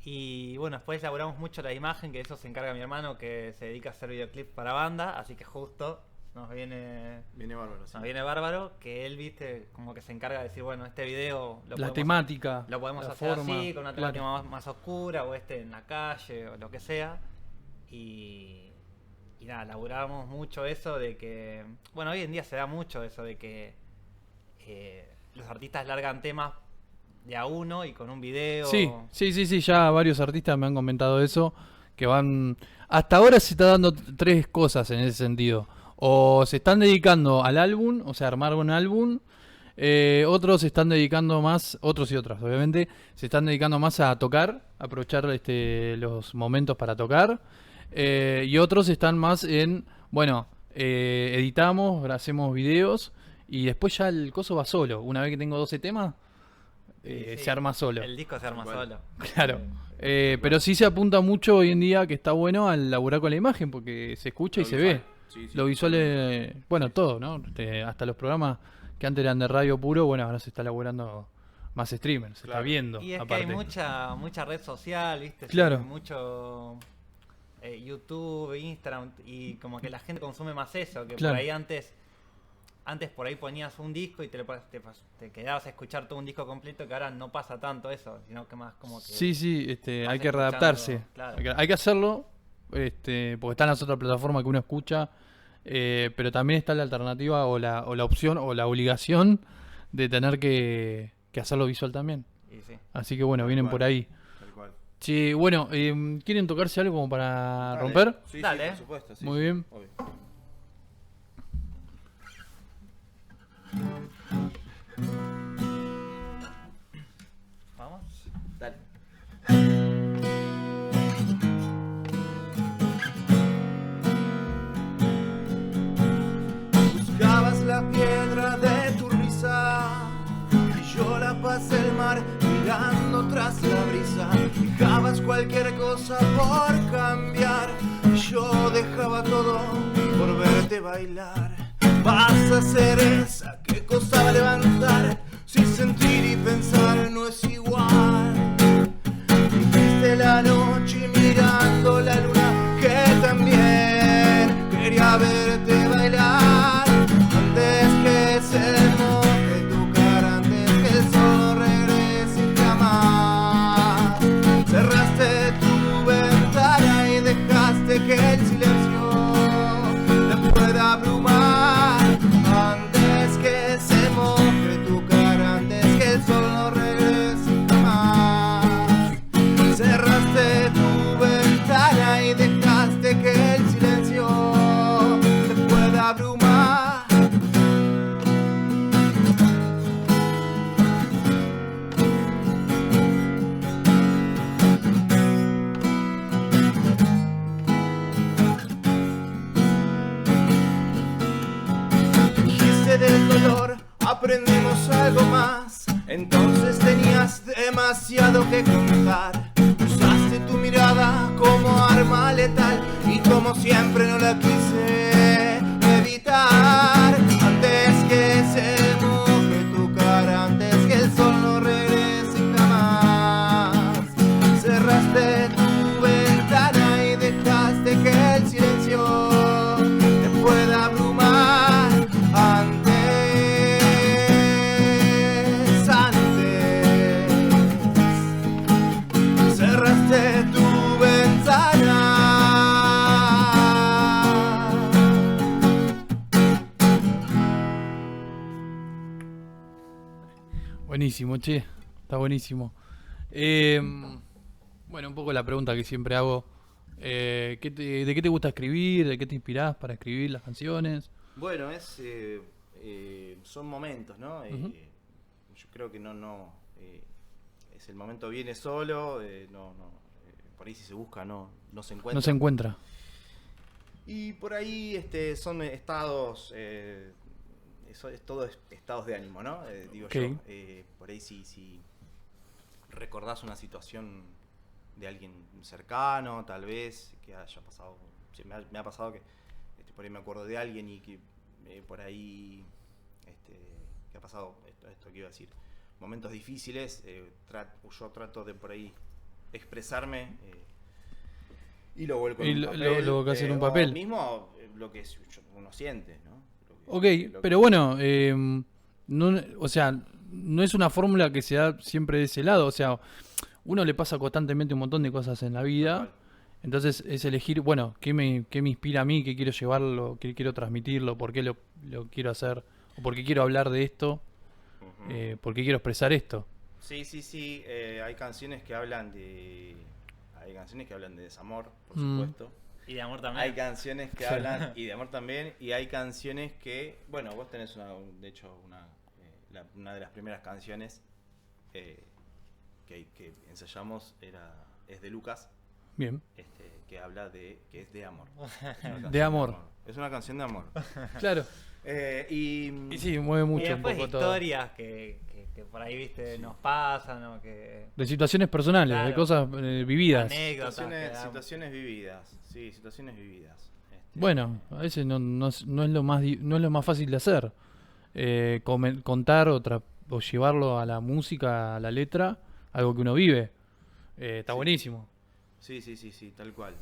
D: Y bueno, después laburamos mucho la imagen, que eso se encarga mi hermano, que se dedica a hacer videoclips para banda, así que justo nos viene
C: Viene bárbaro, sí.
D: bárbaro, que él, viste, como que se encarga de decir, bueno, este video
A: la temática,
D: lo podemos
A: la
D: hacer
A: forma,
D: así, con una
A: claro.
D: temática más oscura, o en la calle, o lo que sea. Y nada, laburamos mucho eso de que, bueno, hoy en día se da mucho eso de que los artistas largan temas de a uno y con un video.
A: Sí, ya varios artistas me han comentado eso, que van... Hasta ahora se está dando tres cosas en ese sentido. O se están dedicando al álbum, o sea, armar un álbum. Otros se están dedicando más, otros y otras, obviamente, se están dedicando más a tocar, aprovechar los momentos para tocar. Y otros están más en, bueno, editamos, hacemos videos y después ya el coso va solo. Una vez que tengo 12 temas,
D: Sí,
A: se arma solo.
D: El disco se arma
C: Tal cual.
D: solo.
A: Claro. Pero sí se apunta mucho hoy en día que está bueno al laburar con la imagen porque se escucha y se ve.
C: Sí, sí,
A: Lo visual es, bueno, todo, ¿no? Hasta los programas que antes eran de radio puro, bueno, ahora se está laburando más streamer, se está
C: Claro.
A: viendo.
D: Y es
A: aparte.
D: que hay mucha red social, ¿viste?
A: Claro.
D: Mucho YouTube, Instagram, y como que la gente consume más eso, que
A: Claro.
D: por ahí antes por ahí ponías un disco y te quedabas a escuchar todo un disco completo, que ahora no pasa tanto eso, sino que más como que...
A: Sí, hay
D: vas
A: que
D: escuchando,
A: readaptarse.
D: claro.
A: Hay que hacerlo, porque están las otras plataformas que uno escucha, pero también está la alternativa o la opción o la obligación de tener que hacerlo visual también.
D: Y sí.
A: Así que bueno,
C: Tal
A: vienen
C: cual.
A: por ahí.
C: Tal cual.
A: Sí, bueno, ¿quieren tocarse algo como para
C: Dale.
A: romper?
C: Sí,
D: Dale.
C: sí, por supuesto. Sí,
A: Muy
C: sí,
A: bien.
C: obvio.
D: ¿Vamos?
C: Dale. Buscabas la piedra de tu risa y yo la paz del mar mirando tras la brisa. Dejabas cualquier cosa por cambiar y yo dejaba todo por ver verte bailar. Vas a hacer esa que costaba levantar. Si sentir y pensar no es igual. Viviste la noche mirando la luna que también quería verte bailar. Antes que se moje tu cara, antes que el sol regrese jamás. Cerraste tu ventana y dejaste que el silencio te pueda abrumar. Antes que se moje tu cara, antes que el sol no regrese jamás. Cerraste tu ventana y dejaste que el silencio te pueda abrumar. Dijiste del dolor, aprendimos algo más. Entonces tenías demasiado que contar. Usaste tu mirada como arma letal y como siempre no la quise evitar. Antes que se moje tu cara, antes que el sol no regrese jamás. Cerraste tu ventana y dejaste que el silencio te pueda abrumar. Antes cerraste tu ventana.
A: Buenísimo, che. Está buenísimo. Bueno, un poco la pregunta que siempre hago. ¿De qué te gusta escribir? ¿De qué te inspirás para escribir las canciones?
C: Bueno, son momentos, ¿no?
A: Ujú.
C: Yo creo que es el momento viene solo, por ahí si se busca no se encuentra.
A: No se encuentra.
C: Y por ahí son estados, eso es todo estados de ánimo, ¿no? Digo
A: Ok.
C: yo. Por ahí si recordás una situación de alguien cercano, tal vez, que haya pasado, sí, me ha pasado que por ahí me acuerdo de alguien y que por ahí que ha pasado esto que iba a decir, momentos difíciles, yo trato de por ahí expresarme y lo vuelco en
A: Y
C: un
A: lo
C: papel.
A: volcás en un
C: O
A: papel.
C: mismo lo que uno siente, ¿no?
A: Ok, pero bueno, no, o sea, no es una fórmula que se da siempre de ese lado. O sea, uno le pasa constantemente un montón de cosas en la vida. Entonces es elegir, bueno, qué me inspira a mí, qué quiero llevarlo, qué quiero transmitirlo, por qué lo quiero hacer, o por qué quiero hablar de esto, por qué quiero expresar esto.
C: Sí, hay canciones que hablan de desamor, por
A: Mm.
C: supuesto.
D: Y de amor también.
C: Hay canciones que hablan y de amor también, y hay canciones que, bueno, vos tenés una de las primeras canciones que ensayamos es de Lucas,
A: Bien,
C: que habla que es de amor. Es una canción
A: de amor.
C: Es una canción de amor.
A: Claro.
C: Y
A: Sí, mueve
D: Y
A: mucho un
D: después
A: poco todo.
D: historias que por ahí, viste, nos pasan, o que...
A: De situaciones personales, de
D: Claro.
A: cosas vividas.
D: Anécdotas.
C: situaciones vividas. Sí, situaciones vividas.
A: Bueno, a veces no es lo más fácil de hacer. Contar o llevarlo a la música, a la letra, algo que uno vive. Está
C: Sí.
A: buenísimo.
C: Sí, tal cual.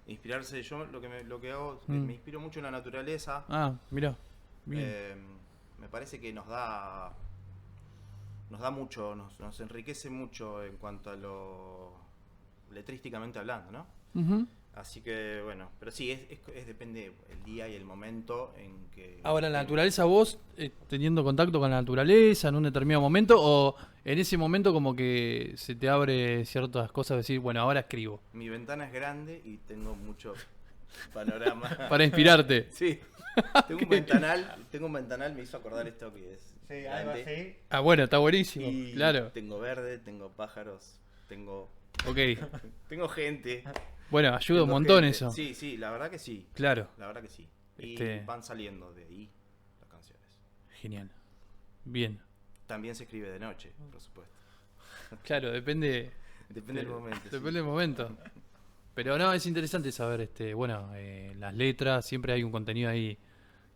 C: Inspirarse, yo lo que hago,
A: Mm.
C: me inspiro mucho en la naturaleza.
A: Ah, mirá. Bien.
C: Me parece que nos da mucho, nos enriquece mucho en cuanto a lo letrísticamente hablando, ¿no?
A: Ujú.
C: Así que bueno, pero sí, depende el día y el momento en que...
A: Ahora, la naturaleza, vos teniendo contacto con la naturaleza en un determinado momento, o en ese momento como que se te abre ciertas cosas, decir, bueno, ahora escribo.
C: Mi ventana es grande y tengo mucho panorama.
A: Para inspirarte.
C: Sí. Tengo un ventanal, me hizo acordar esto que es
D: Sí, algo
C: grande.
D: así.
A: Ah, bueno, está buenísimo.
C: Y
A: Claro.
C: tengo verde, tengo pájaros, tengo gente.
A: Bueno, ayuda un
C: Tengo
A: montón
C: gente.
A: eso.
C: Sí, la verdad que sí.
A: Claro.
C: La verdad que sí. Y
A: Este-
C: van saliendo de ahí las canciones.
A: Genial. Bien.
C: También se escribe de noche, por supuesto.
A: Claro, depende
C: Depende del momento. sí.
A: Depende del momento. Pero no, es interesante saber, las letras, siempre hay un contenido ahí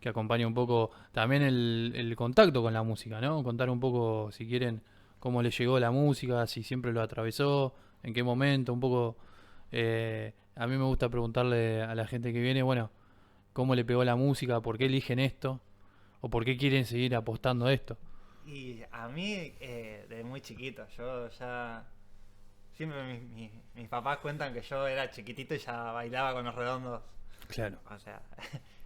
A: que acompaña un poco también el contacto con la música, ¿no? Contar un poco, si quieren, cómo le llegó la música, si siempre lo atravesó, en qué momento, un poco. A mí me gusta preguntarle a la gente que viene, bueno, cómo le pegó la música, por qué eligen esto, o por qué quieren seguir apostando a esto.
D: Y a mí, desde muy chiquito, yo ya... Siempre mis papás cuentan que yo era chiquitito y ya bailaba con los redondos.
A: Claro.
D: O sea,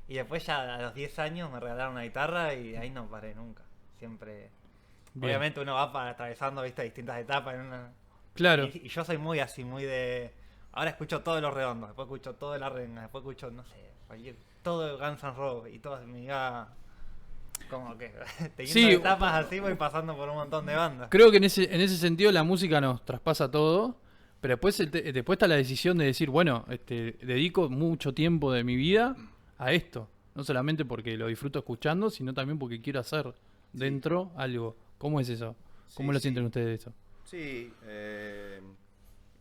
D: y después ya a los 10 años me regalaron una guitarra y ahí no paré nunca. Siempre...
A: Bien.
D: Obviamente uno va atravesando, viste, distintas etapas en una...
A: Claro.
D: Y yo soy muy así, muy de... Ahora escucho todos los redondos, después escucho todo de la renga, después escucho, no sé, todo de Guns N' Roses y todo me iba... Como que teniendo
A: Sí,
D: etapas así voy pasando por un montón de bandas.
A: Creo que en ese sentido la música nos traspasa todo, pero después, después está la decisión de decir, bueno, dedico mucho tiempo de mi vida a esto. No solamente porque lo disfruto escuchando, sino también porque quiero hacer dentro algo. ¿Cómo es eso? ¿Cómo
C: Sí,
A: lo
C: sí.
A: sienten ustedes eso?
C: Sí,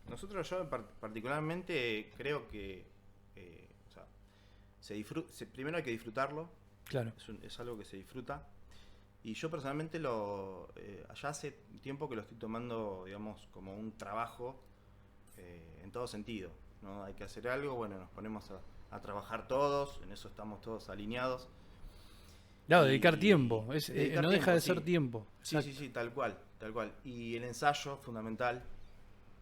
C: yo particularmente creo que o sea, primero hay que disfrutarlo,
A: Claro.
C: es algo que se disfruta. Y yo personalmente allá hace tiempo que lo estoy tomando, digamos, como un trabajo en todo sentido, ¿no? Hay que hacer algo, bueno, nos ponemos a trabajar todos, en eso estamos todos alineados.
A: Claro,
C: Y-
A: dedicar tiempo.
C: dedicar
A: No deja de
C: tiempo,
A: ser
C: sí.
A: tiempo.
C: Sí,
A: Exacto.
C: sí, tal cual, tal cual. Y el ensayo, fundamental.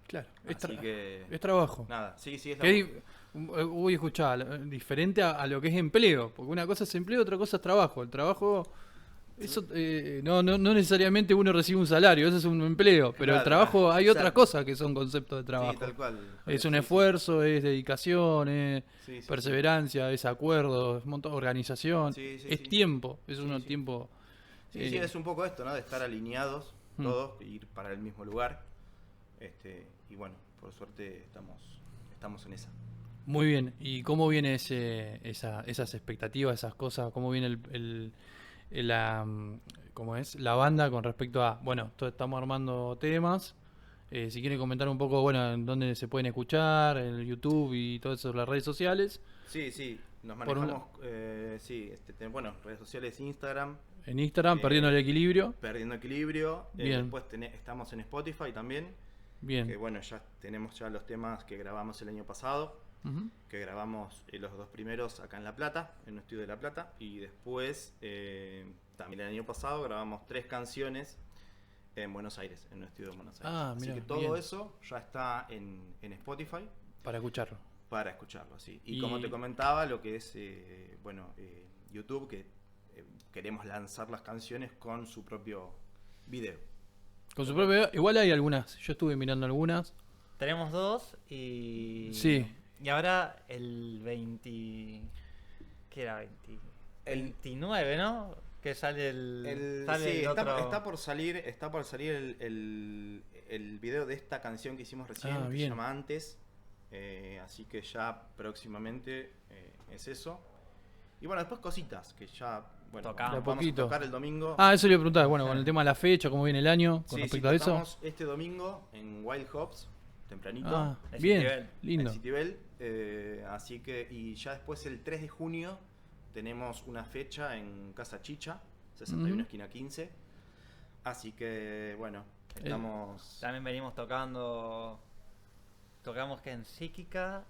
A: Claro.
C: Así que,
A: Es trabajo.
C: nada, sí, es
A: Que uy, escuchá, diferente a lo que es empleo, porque una cosa es empleo, otra cosa es trabajo. El trabajo, eso no necesariamente uno recibe un salario, eso es un empleo, pero el
C: Claro,
A: trabajo hay otras
C: exacto.
A: cosas que son conceptos de trabajo.
C: Sí, tal cual.
A: Es un
C: Sí,
A: esfuerzo, es dedicación, es
C: sí, sí,
A: perseverancia, es acuerdo, es un montón de organización,
C: Sí, sí,
A: es
C: sí.
A: tiempo, es
C: Sí,
A: un
C: sí.
A: tiempo.
C: Sí, sí, es un poco esto, ¿no? De estar alineados
A: Mm.
C: todos, ir para el mismo lugar. Y bueno, por suerte estamos en esa.
A: Muy bien. ¿Y cómo viene esas expectativas, esas cosas? ¿Cómo viene cómo es la banda con respecto a, bueno, estamos armando temas? Si quieren comentar un poco, bueno, en dónde se pueden escuchar, en el YouTube y todo eso, las redes sociales.
C: Sí, sí, nos
A: Por un
C: manejamos, bueno, redes sociales, Instagram,
A: En Instagram, Perdiendo el Equilibrio.
C: Perdiendo Equilibrio.
A: Bien.
C: Después estamos en Spotify también, que
A: Bien.
C: bueno, ya tenemos los temas que grabamos el año pasado,
A: Ujú.
C: que grabamos los dos primeros acá en La Plata, en un estudio de La Plata, y después también el año pasado grabamos 3 canciones en Buenos Aires, en un estudio de Buenos Aires.
A: Ah,
C: Así
A: mirá,
C: que todo
A: bien.
C: eso ya está en Spotify
A: Para escucharlo.
C: para escucharlo, sí. Y
A: Y-
C: como te comentaba, lo que es YouTube, que queremos lanzar las canciones con su propio video.
A: Con su propio. Igual hay algunas. Yo estuve mirando algunas.
D: Tenemos 2 y...
A: Sí.
D: Y ahora el 20... ¿Qué era? 20...
C: El-
D: 29, ¿no? Que sale sale
C: Sí,
D: el otro...
C: está por salir el video de esta canción que hicimos recién,
A: Ah,
C: que se
A: bien.
C: llama Antes. Así que ya próximamente es eso. Y bueno, después cositas que ya, bueno,
D: Tocamos.
A: De a
C: vamos
A: poquito.
C: a tocar el domingo.
A: Ah, eso le iba a preguntar. Bueno, con el tema de la fecha, cómo viene el año, con
C: Sí,
A: respecto a eso.
C: tocamos este domingo en Wild Hops, tempranito.
A: Ah,
D: En
A: bien.
D: Citibel.
A: Lindo.
C: En Citibel, así que, y ya después el 3 de junio tenemos una fecha en Casa Chicha, 61
A: Ujú.
C: esquina 15. Así que, bueno, estamos...
D: También venimos tocando... Tocamos que en Psíquica...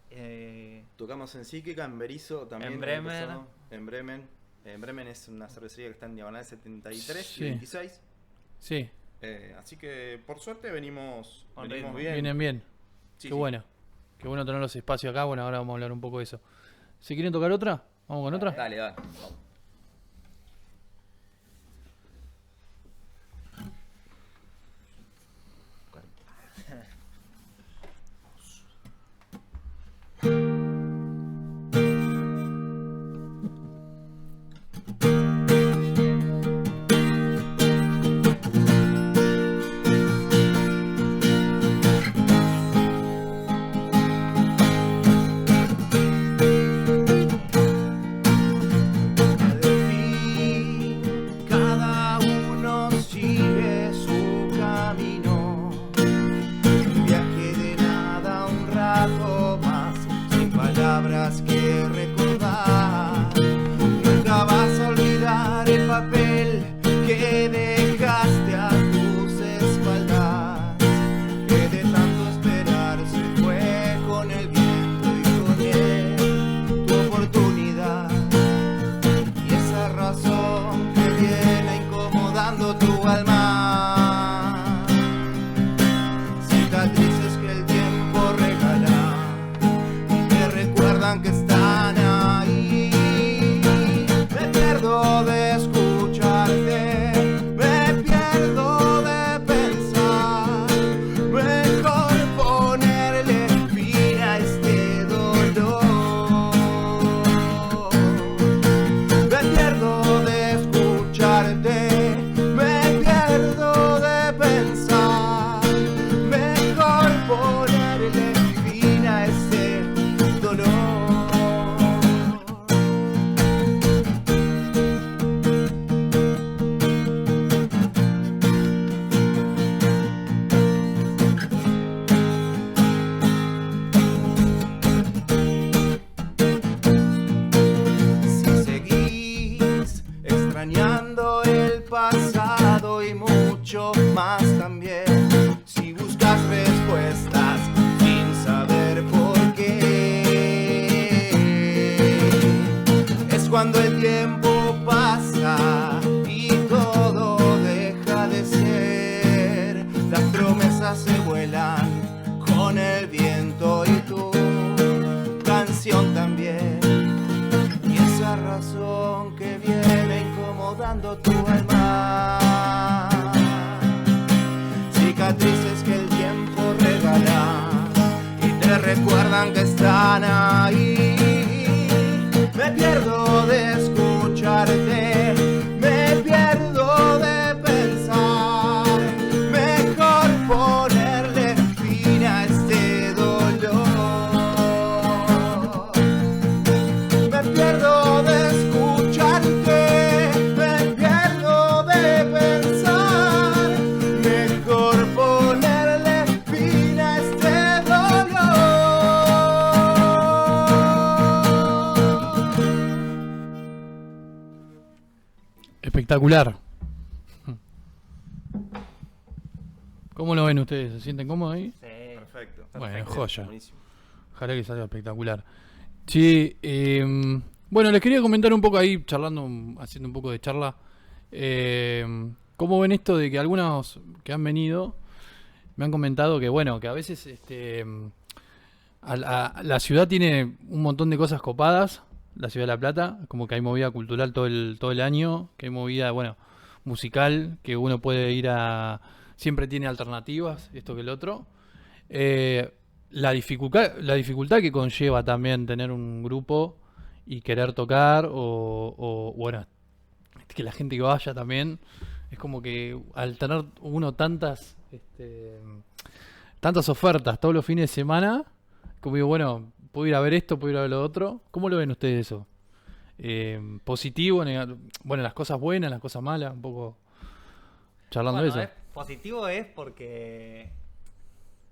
C: Tocamos en Psíquica, en Berizo también.
D: En
C: el año
D: Bremen.
C: pasado, En Bremen. En Bremen es una cervecería que está en diagonal 73
A: Sí.
C: y 26.
A: Sí,
C: Así que, por suerte, venimos
D: Con
C: bien.
D: ritmo.
A: vienen bien.
C: Sí,
A: Qué
C: sí.
A: bueno. Qué bueno tener los espacios acá. Bueno, ahora vamos a hablar un poco de eso. Si quieren tocar otra, vamos con otra.
C: Dale, dale. Vamos. tu alma. Cicatrices que el tiempo regala y te recuerdan que están ahí. Me pierdo de escucharte, me pierdo de pensar. Mejor ponerle fin a este dolor. Me pierdo de escucharte, me pierdo de pensar. Mejor ponerle fin a ese dolor. Si seguís extrañando el pasado y mucho más también, si buscas respuestas sin saber por qué, es cuando el tiempo pasa y todo deja de ser. Las promesas se vuelan con el viento y tu canción también. Y esa razón que viene incomodando tu alma. Cicatrices que el tiempo regala y te recuerdan que están ahí. Me pierdo de escucharte, me pierdo de pensar. Mejor ponerle fin a este dolor. Me pierdo de escucharte, me pierdo de pensar. Mejor ponerle fin a este dolor.
A: Espectacular. ¿Cómo lo ven ustedes? ¿Se sienten cómodos ahí?
D: Sí.
C: Perfecto.
A: Bueno, joya.
C: Buenísimo.
A: Ojalá que salga espectacular. Sí, bueno, les quería comentar un poco ahí, charlando, haciendo un poco de charla. ¿Cómo ven esto de que algunos que han venido me han comentado que, bueno, que a veces la ciudad tiene un montón de cosas copadas, la ciudad de La Plata, como que hay movida cultural todo el año, que hay movida, bueno, musical, que uno puede ir a... Siempre tiene alternativas, esto que el otro. La dificultad que conlleva también tener un grupo y querer tocar o bueno, que la gente que vaya también, es como que al tener uno tantas ofertas todos los fines de semana, como digo, bueno, puedo ir a ver esto, puedo ir a ver lo otro. ¿Cómo lo ven ustedes eso? Positivo, bueno, las cosas buenas, las cosas malas, un poco charlando de eso.
D: Positivo es porque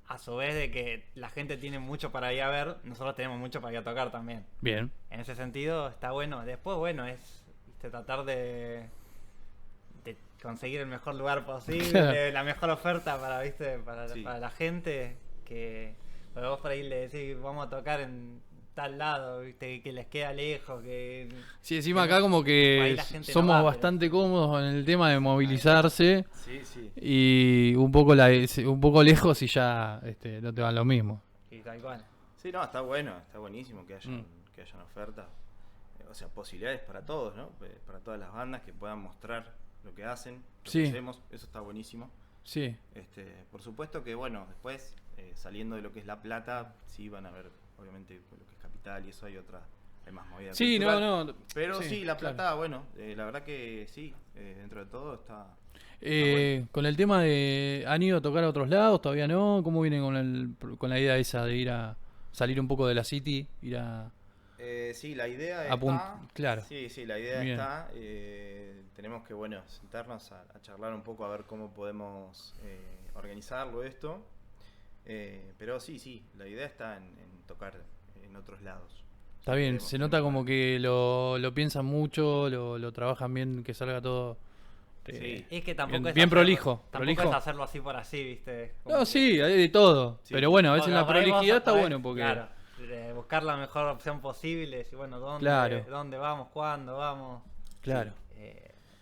D: a su vez de que la gente tiene mucho para ir a ver, nosotros tenemos mucho para ir a tocar también.
A: Bien.
D: En ese sentido está bueno. Después, bueno, es tratar de conseguir el mejor lugar posible, la mejor oferta para,
C: Sí.
D: para la gente, que pero vos por ahí le decís, vamos a tocar en tal lado, ¿viste? Que les queda lejos, que...
A: Sí, encima acá como
D: Ahí
A: que
D: la gente
A: somos
D: no va,
A: bastante cómodos en el tema de movilizarse
C: Sí, sí.
A: y un poco lejos y ya no te van lo mismo.
D: Y tal cual.
C: Sí, no, está bueno, está buenísimo que hayan ofertas, o sea, posibilidades para todos, ¿no? Para todas las bandas que puedan mostrar lo que hacen, lo
A: Sí.
C: que hacemos, eso está buenísimo.
A: Sí,
C: Por supuesto que, bueno, después, saliendo de lo que es La Plata, sí van a ver, obviamente, lo que es Capital y eso hay más movida
A: sí,
C: cultural.
A: no.
C: Pero sí, La Plata,
A: claro.
C: bueno, la verdad que sí, dentro de todo está...
A: Con el tema de, ¿han ido a tocar a otros lados? ¿Todavía no? ¿Cómo vienen con la idea esa de ir a salir un poco de la city? Ir a...
C: sí, la idea
A: Apunt-
C: está...
A: claro.
C: Sí, la idea
A: Bien.
C: está. Tenemos que, bueno, sentarnos a charlar un poco a ver cómo podemos organizarlo esto. Pero sí, la idea está en tocar en otros lados.
A: Está bien,
C: Queremos
A: se nota como
C: para-
A: que lo piensan mucho, lo trabajan bien, que salga todo
C: Sí.
D: Es que tampoco
A: bien,
D: es
A: bien
D: hacerlo-
A: prolijo.
D: Tampoco
A: prolijo.
D: es hacerlo así por así, ¿viste? Como
A: No,
D: que-
A: sí, hay de todo.
C: Sí.
A: Pero bueno, a veces
D: Porque
A: la
D: por ahí vos
A: prolijidad está
D: podés,
A: bueno porque...
D: Claro, buscar la mejor opción posible. Y bueno,
A: Claro.
D: ¿dónde vamos? ¿Cuándo vamos?
A: Claro.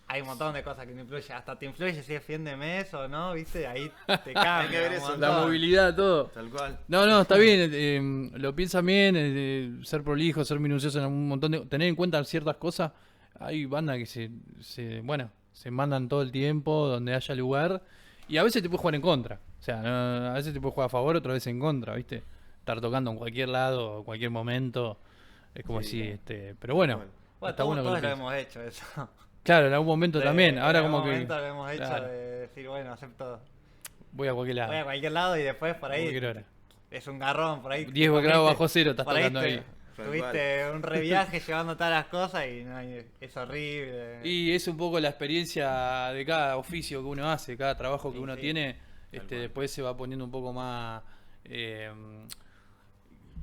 D: hay un montón de cosas que te influyen. Hasta te influye si es fin de mes o no, ¿viste? Ahí te cambia.
C: que ver
D: un
C: eso,
D: montón.
A: La movilidad, todo.
C: Tal cual.
A: No, está bien, lo piensan bien, ser prolijo, ser minucioso en un montón de... Tener en cuenta ciertas cosas. Hay bandas que se mandan todo el tiempo, donde haya lugar, y a veces te puedes jugar en contra. O sea, a veces te puedes jugar a favor, otra vez en contra, ¿viste? Estar tocando en cualquier lado, en cualquier momento, es como
C: Sí,
A: si, pero bueno,
D: Bueno,
A: está bueno que
D: todos
A: lo
D: lo
A: pienses.
D: hemos hecho eso.
A: Claro, en algún momento también, ahora
D: en
A: como
D: algún
A: que
D: momento lo hemos hecho
A: claro,
D: de decir, bueno, acepto.
A: voy a cualquier lado,
D: Voy a cualquier lado y después por
A: a
D: ahí
A: cualquier hora.
D: es un garrón, por ahí.
A: 10 grados bajo cero estás
D: por ahí
A: tocando ahí.
C: Tal
D: Tuviste un reviaje llevando todas las cosas y no, es horrible.
A: Y es un poco la experiencia de cada oficio que uno hace, cada trabajo que
D: Sí,
A: uno
D: sí.
A: tiene,
C: cual.
A: después se va poniendo un poco más,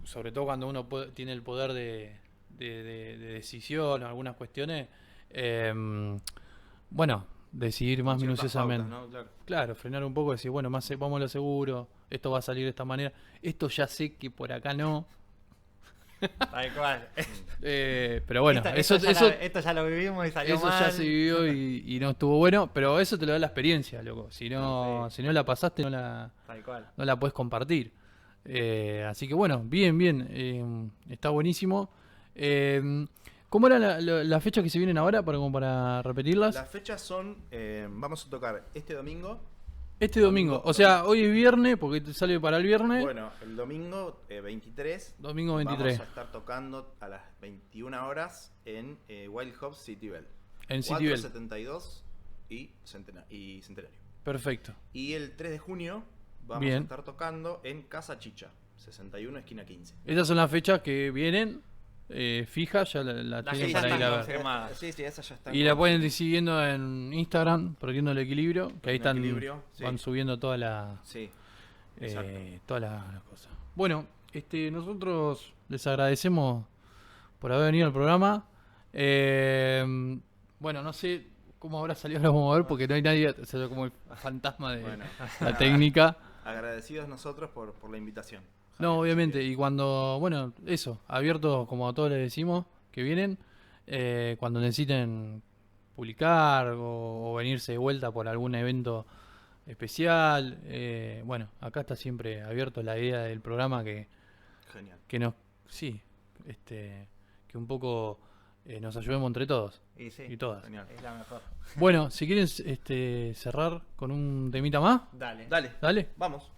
A: sobre todo cuando uno tiene el poder de decisión o algunas cuestiones, bueno, decidir más
C: Ciertas
A: minuciosamente.
C: pautas, ¿no? Claro.
A: Claro, frenar un poco, decir, bueno, vamos a lo seguro, esto va a salir de esta manera, esto ya sé que por acá no.
D: Tal cual.
A: Pero bueno,
D: esto ya lo vivimos y salió
A: eso
D: mal.
A: ya se vivió y no estuvo bueno, pero eso te lo da la experiencia, loco. Si no,
D: Sí.
A: si no la pasaste, no
D: Tal cual.
A: la puedes compartir. Así que bueno, bien, está buenísimo. ¿Cómo era la fecha que se vienen ahora para repetirlas?
C: Las fechas son, vamos a tocar este domingo.
A: Este domingo, o sea, hoy es viernes, porque sale para el viernes.
C: Bueno, el domingo 23.
A: Domingo 23.
C: Vamos a estar tocando a las 21 horas en Wild Hops City Bell.
A: En City Bell.
C: 472 y Centenario.
A: Perfecto.
C: Y el 3 de junio vamos
A: Bien.
C: a estar tocando en Casa Chicha, 61 esquina 15.
A: Esas son las fechas que vienen fijas, ya la
D: Las
A: tienen
D: que
A: para
D: ya
A: ir a
D: están
A: ver.
D: confirmadas.
C: Sí, esa ya está.
A: Y la pueden ir siguiendo en Instagram, Perdiendo el Equilibrio, que ahí están,
C: Equilibrio, sí.
A: van subiendo todas
C: Sí, exacto.
A: todas las cosas. Bueno, nosotros les agradecemos por haber venido al programa. Bueno, no sé cómo habrá salido, ahora vamos a ver, porque no hay nadie, se ve como el fantasma de
C: Bueno,
A: la técnica.
C: agradecidos nosotros por la invitación.
A: No,
C: Javier,
A: obviamente,
C: así que-
A: y cuando, bueno, eso, abierto como a todos les decimos que vienen, cuando necesiten publicar o venirse de vuelta por algún evento especial, bueno, acá está siempre abierto la idea del programa
C: Genial.
A: que nos, sí, que un poco nos ayudemos entre todos
D: Y sí,
A: y todas.
C: Genial.
D: es la mejor.
A: Bueno, si quieren cerrar con un temita más,
D: Dale.
C: Dale,
A: dale.
C: vamos.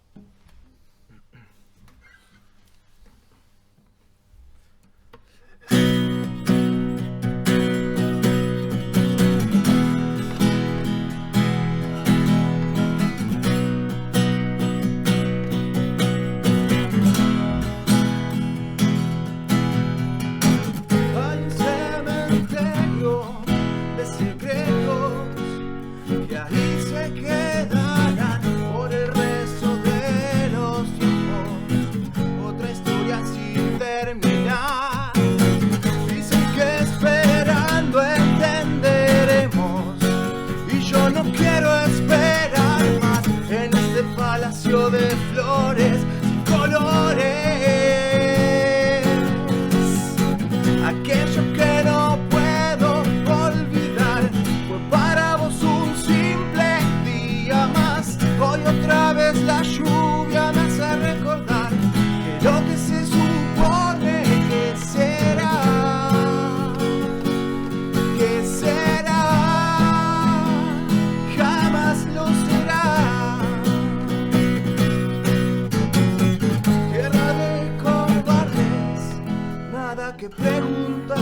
C: Hay un cementerio de secretos que ahí se quedarán por el resto de los tiempos. Otra historia sin terminar. Dicen que esperando entenderemos. Y yo no quiero esperar más en este palacio de flores sin colores. Aquello que no puedo olvidar fue para vos un simple día más. Hoy otra vez la lluvia me hace recordar que lo que se supone que será, jamás lo será. Tierra de cobardes, nada que preguntar,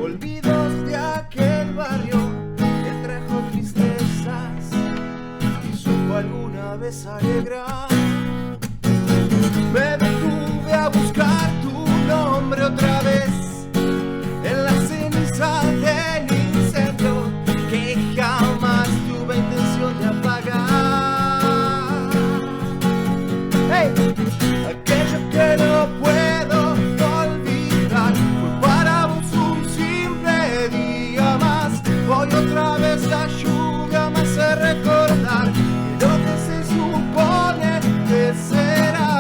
C: olvidos de aquel barrio que trajo tristezas y supo alguna vez alegrar. Me detuve a buscar tu nombre otra vez en la ceniza del incendio que jamás tuve intención de apagar. ¡Hey! Aquello que no puedo olvidar fue para vos un simple día más. Hoy otra vez la lluvia me hace recordar que lo que se supone que será,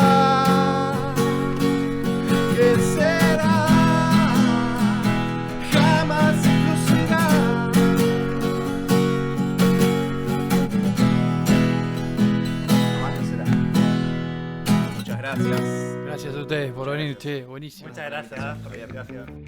D: Gracias.
A: Gracias a ustedes por venir, che, buenísimo.
D: Muchas gracias por la invitación.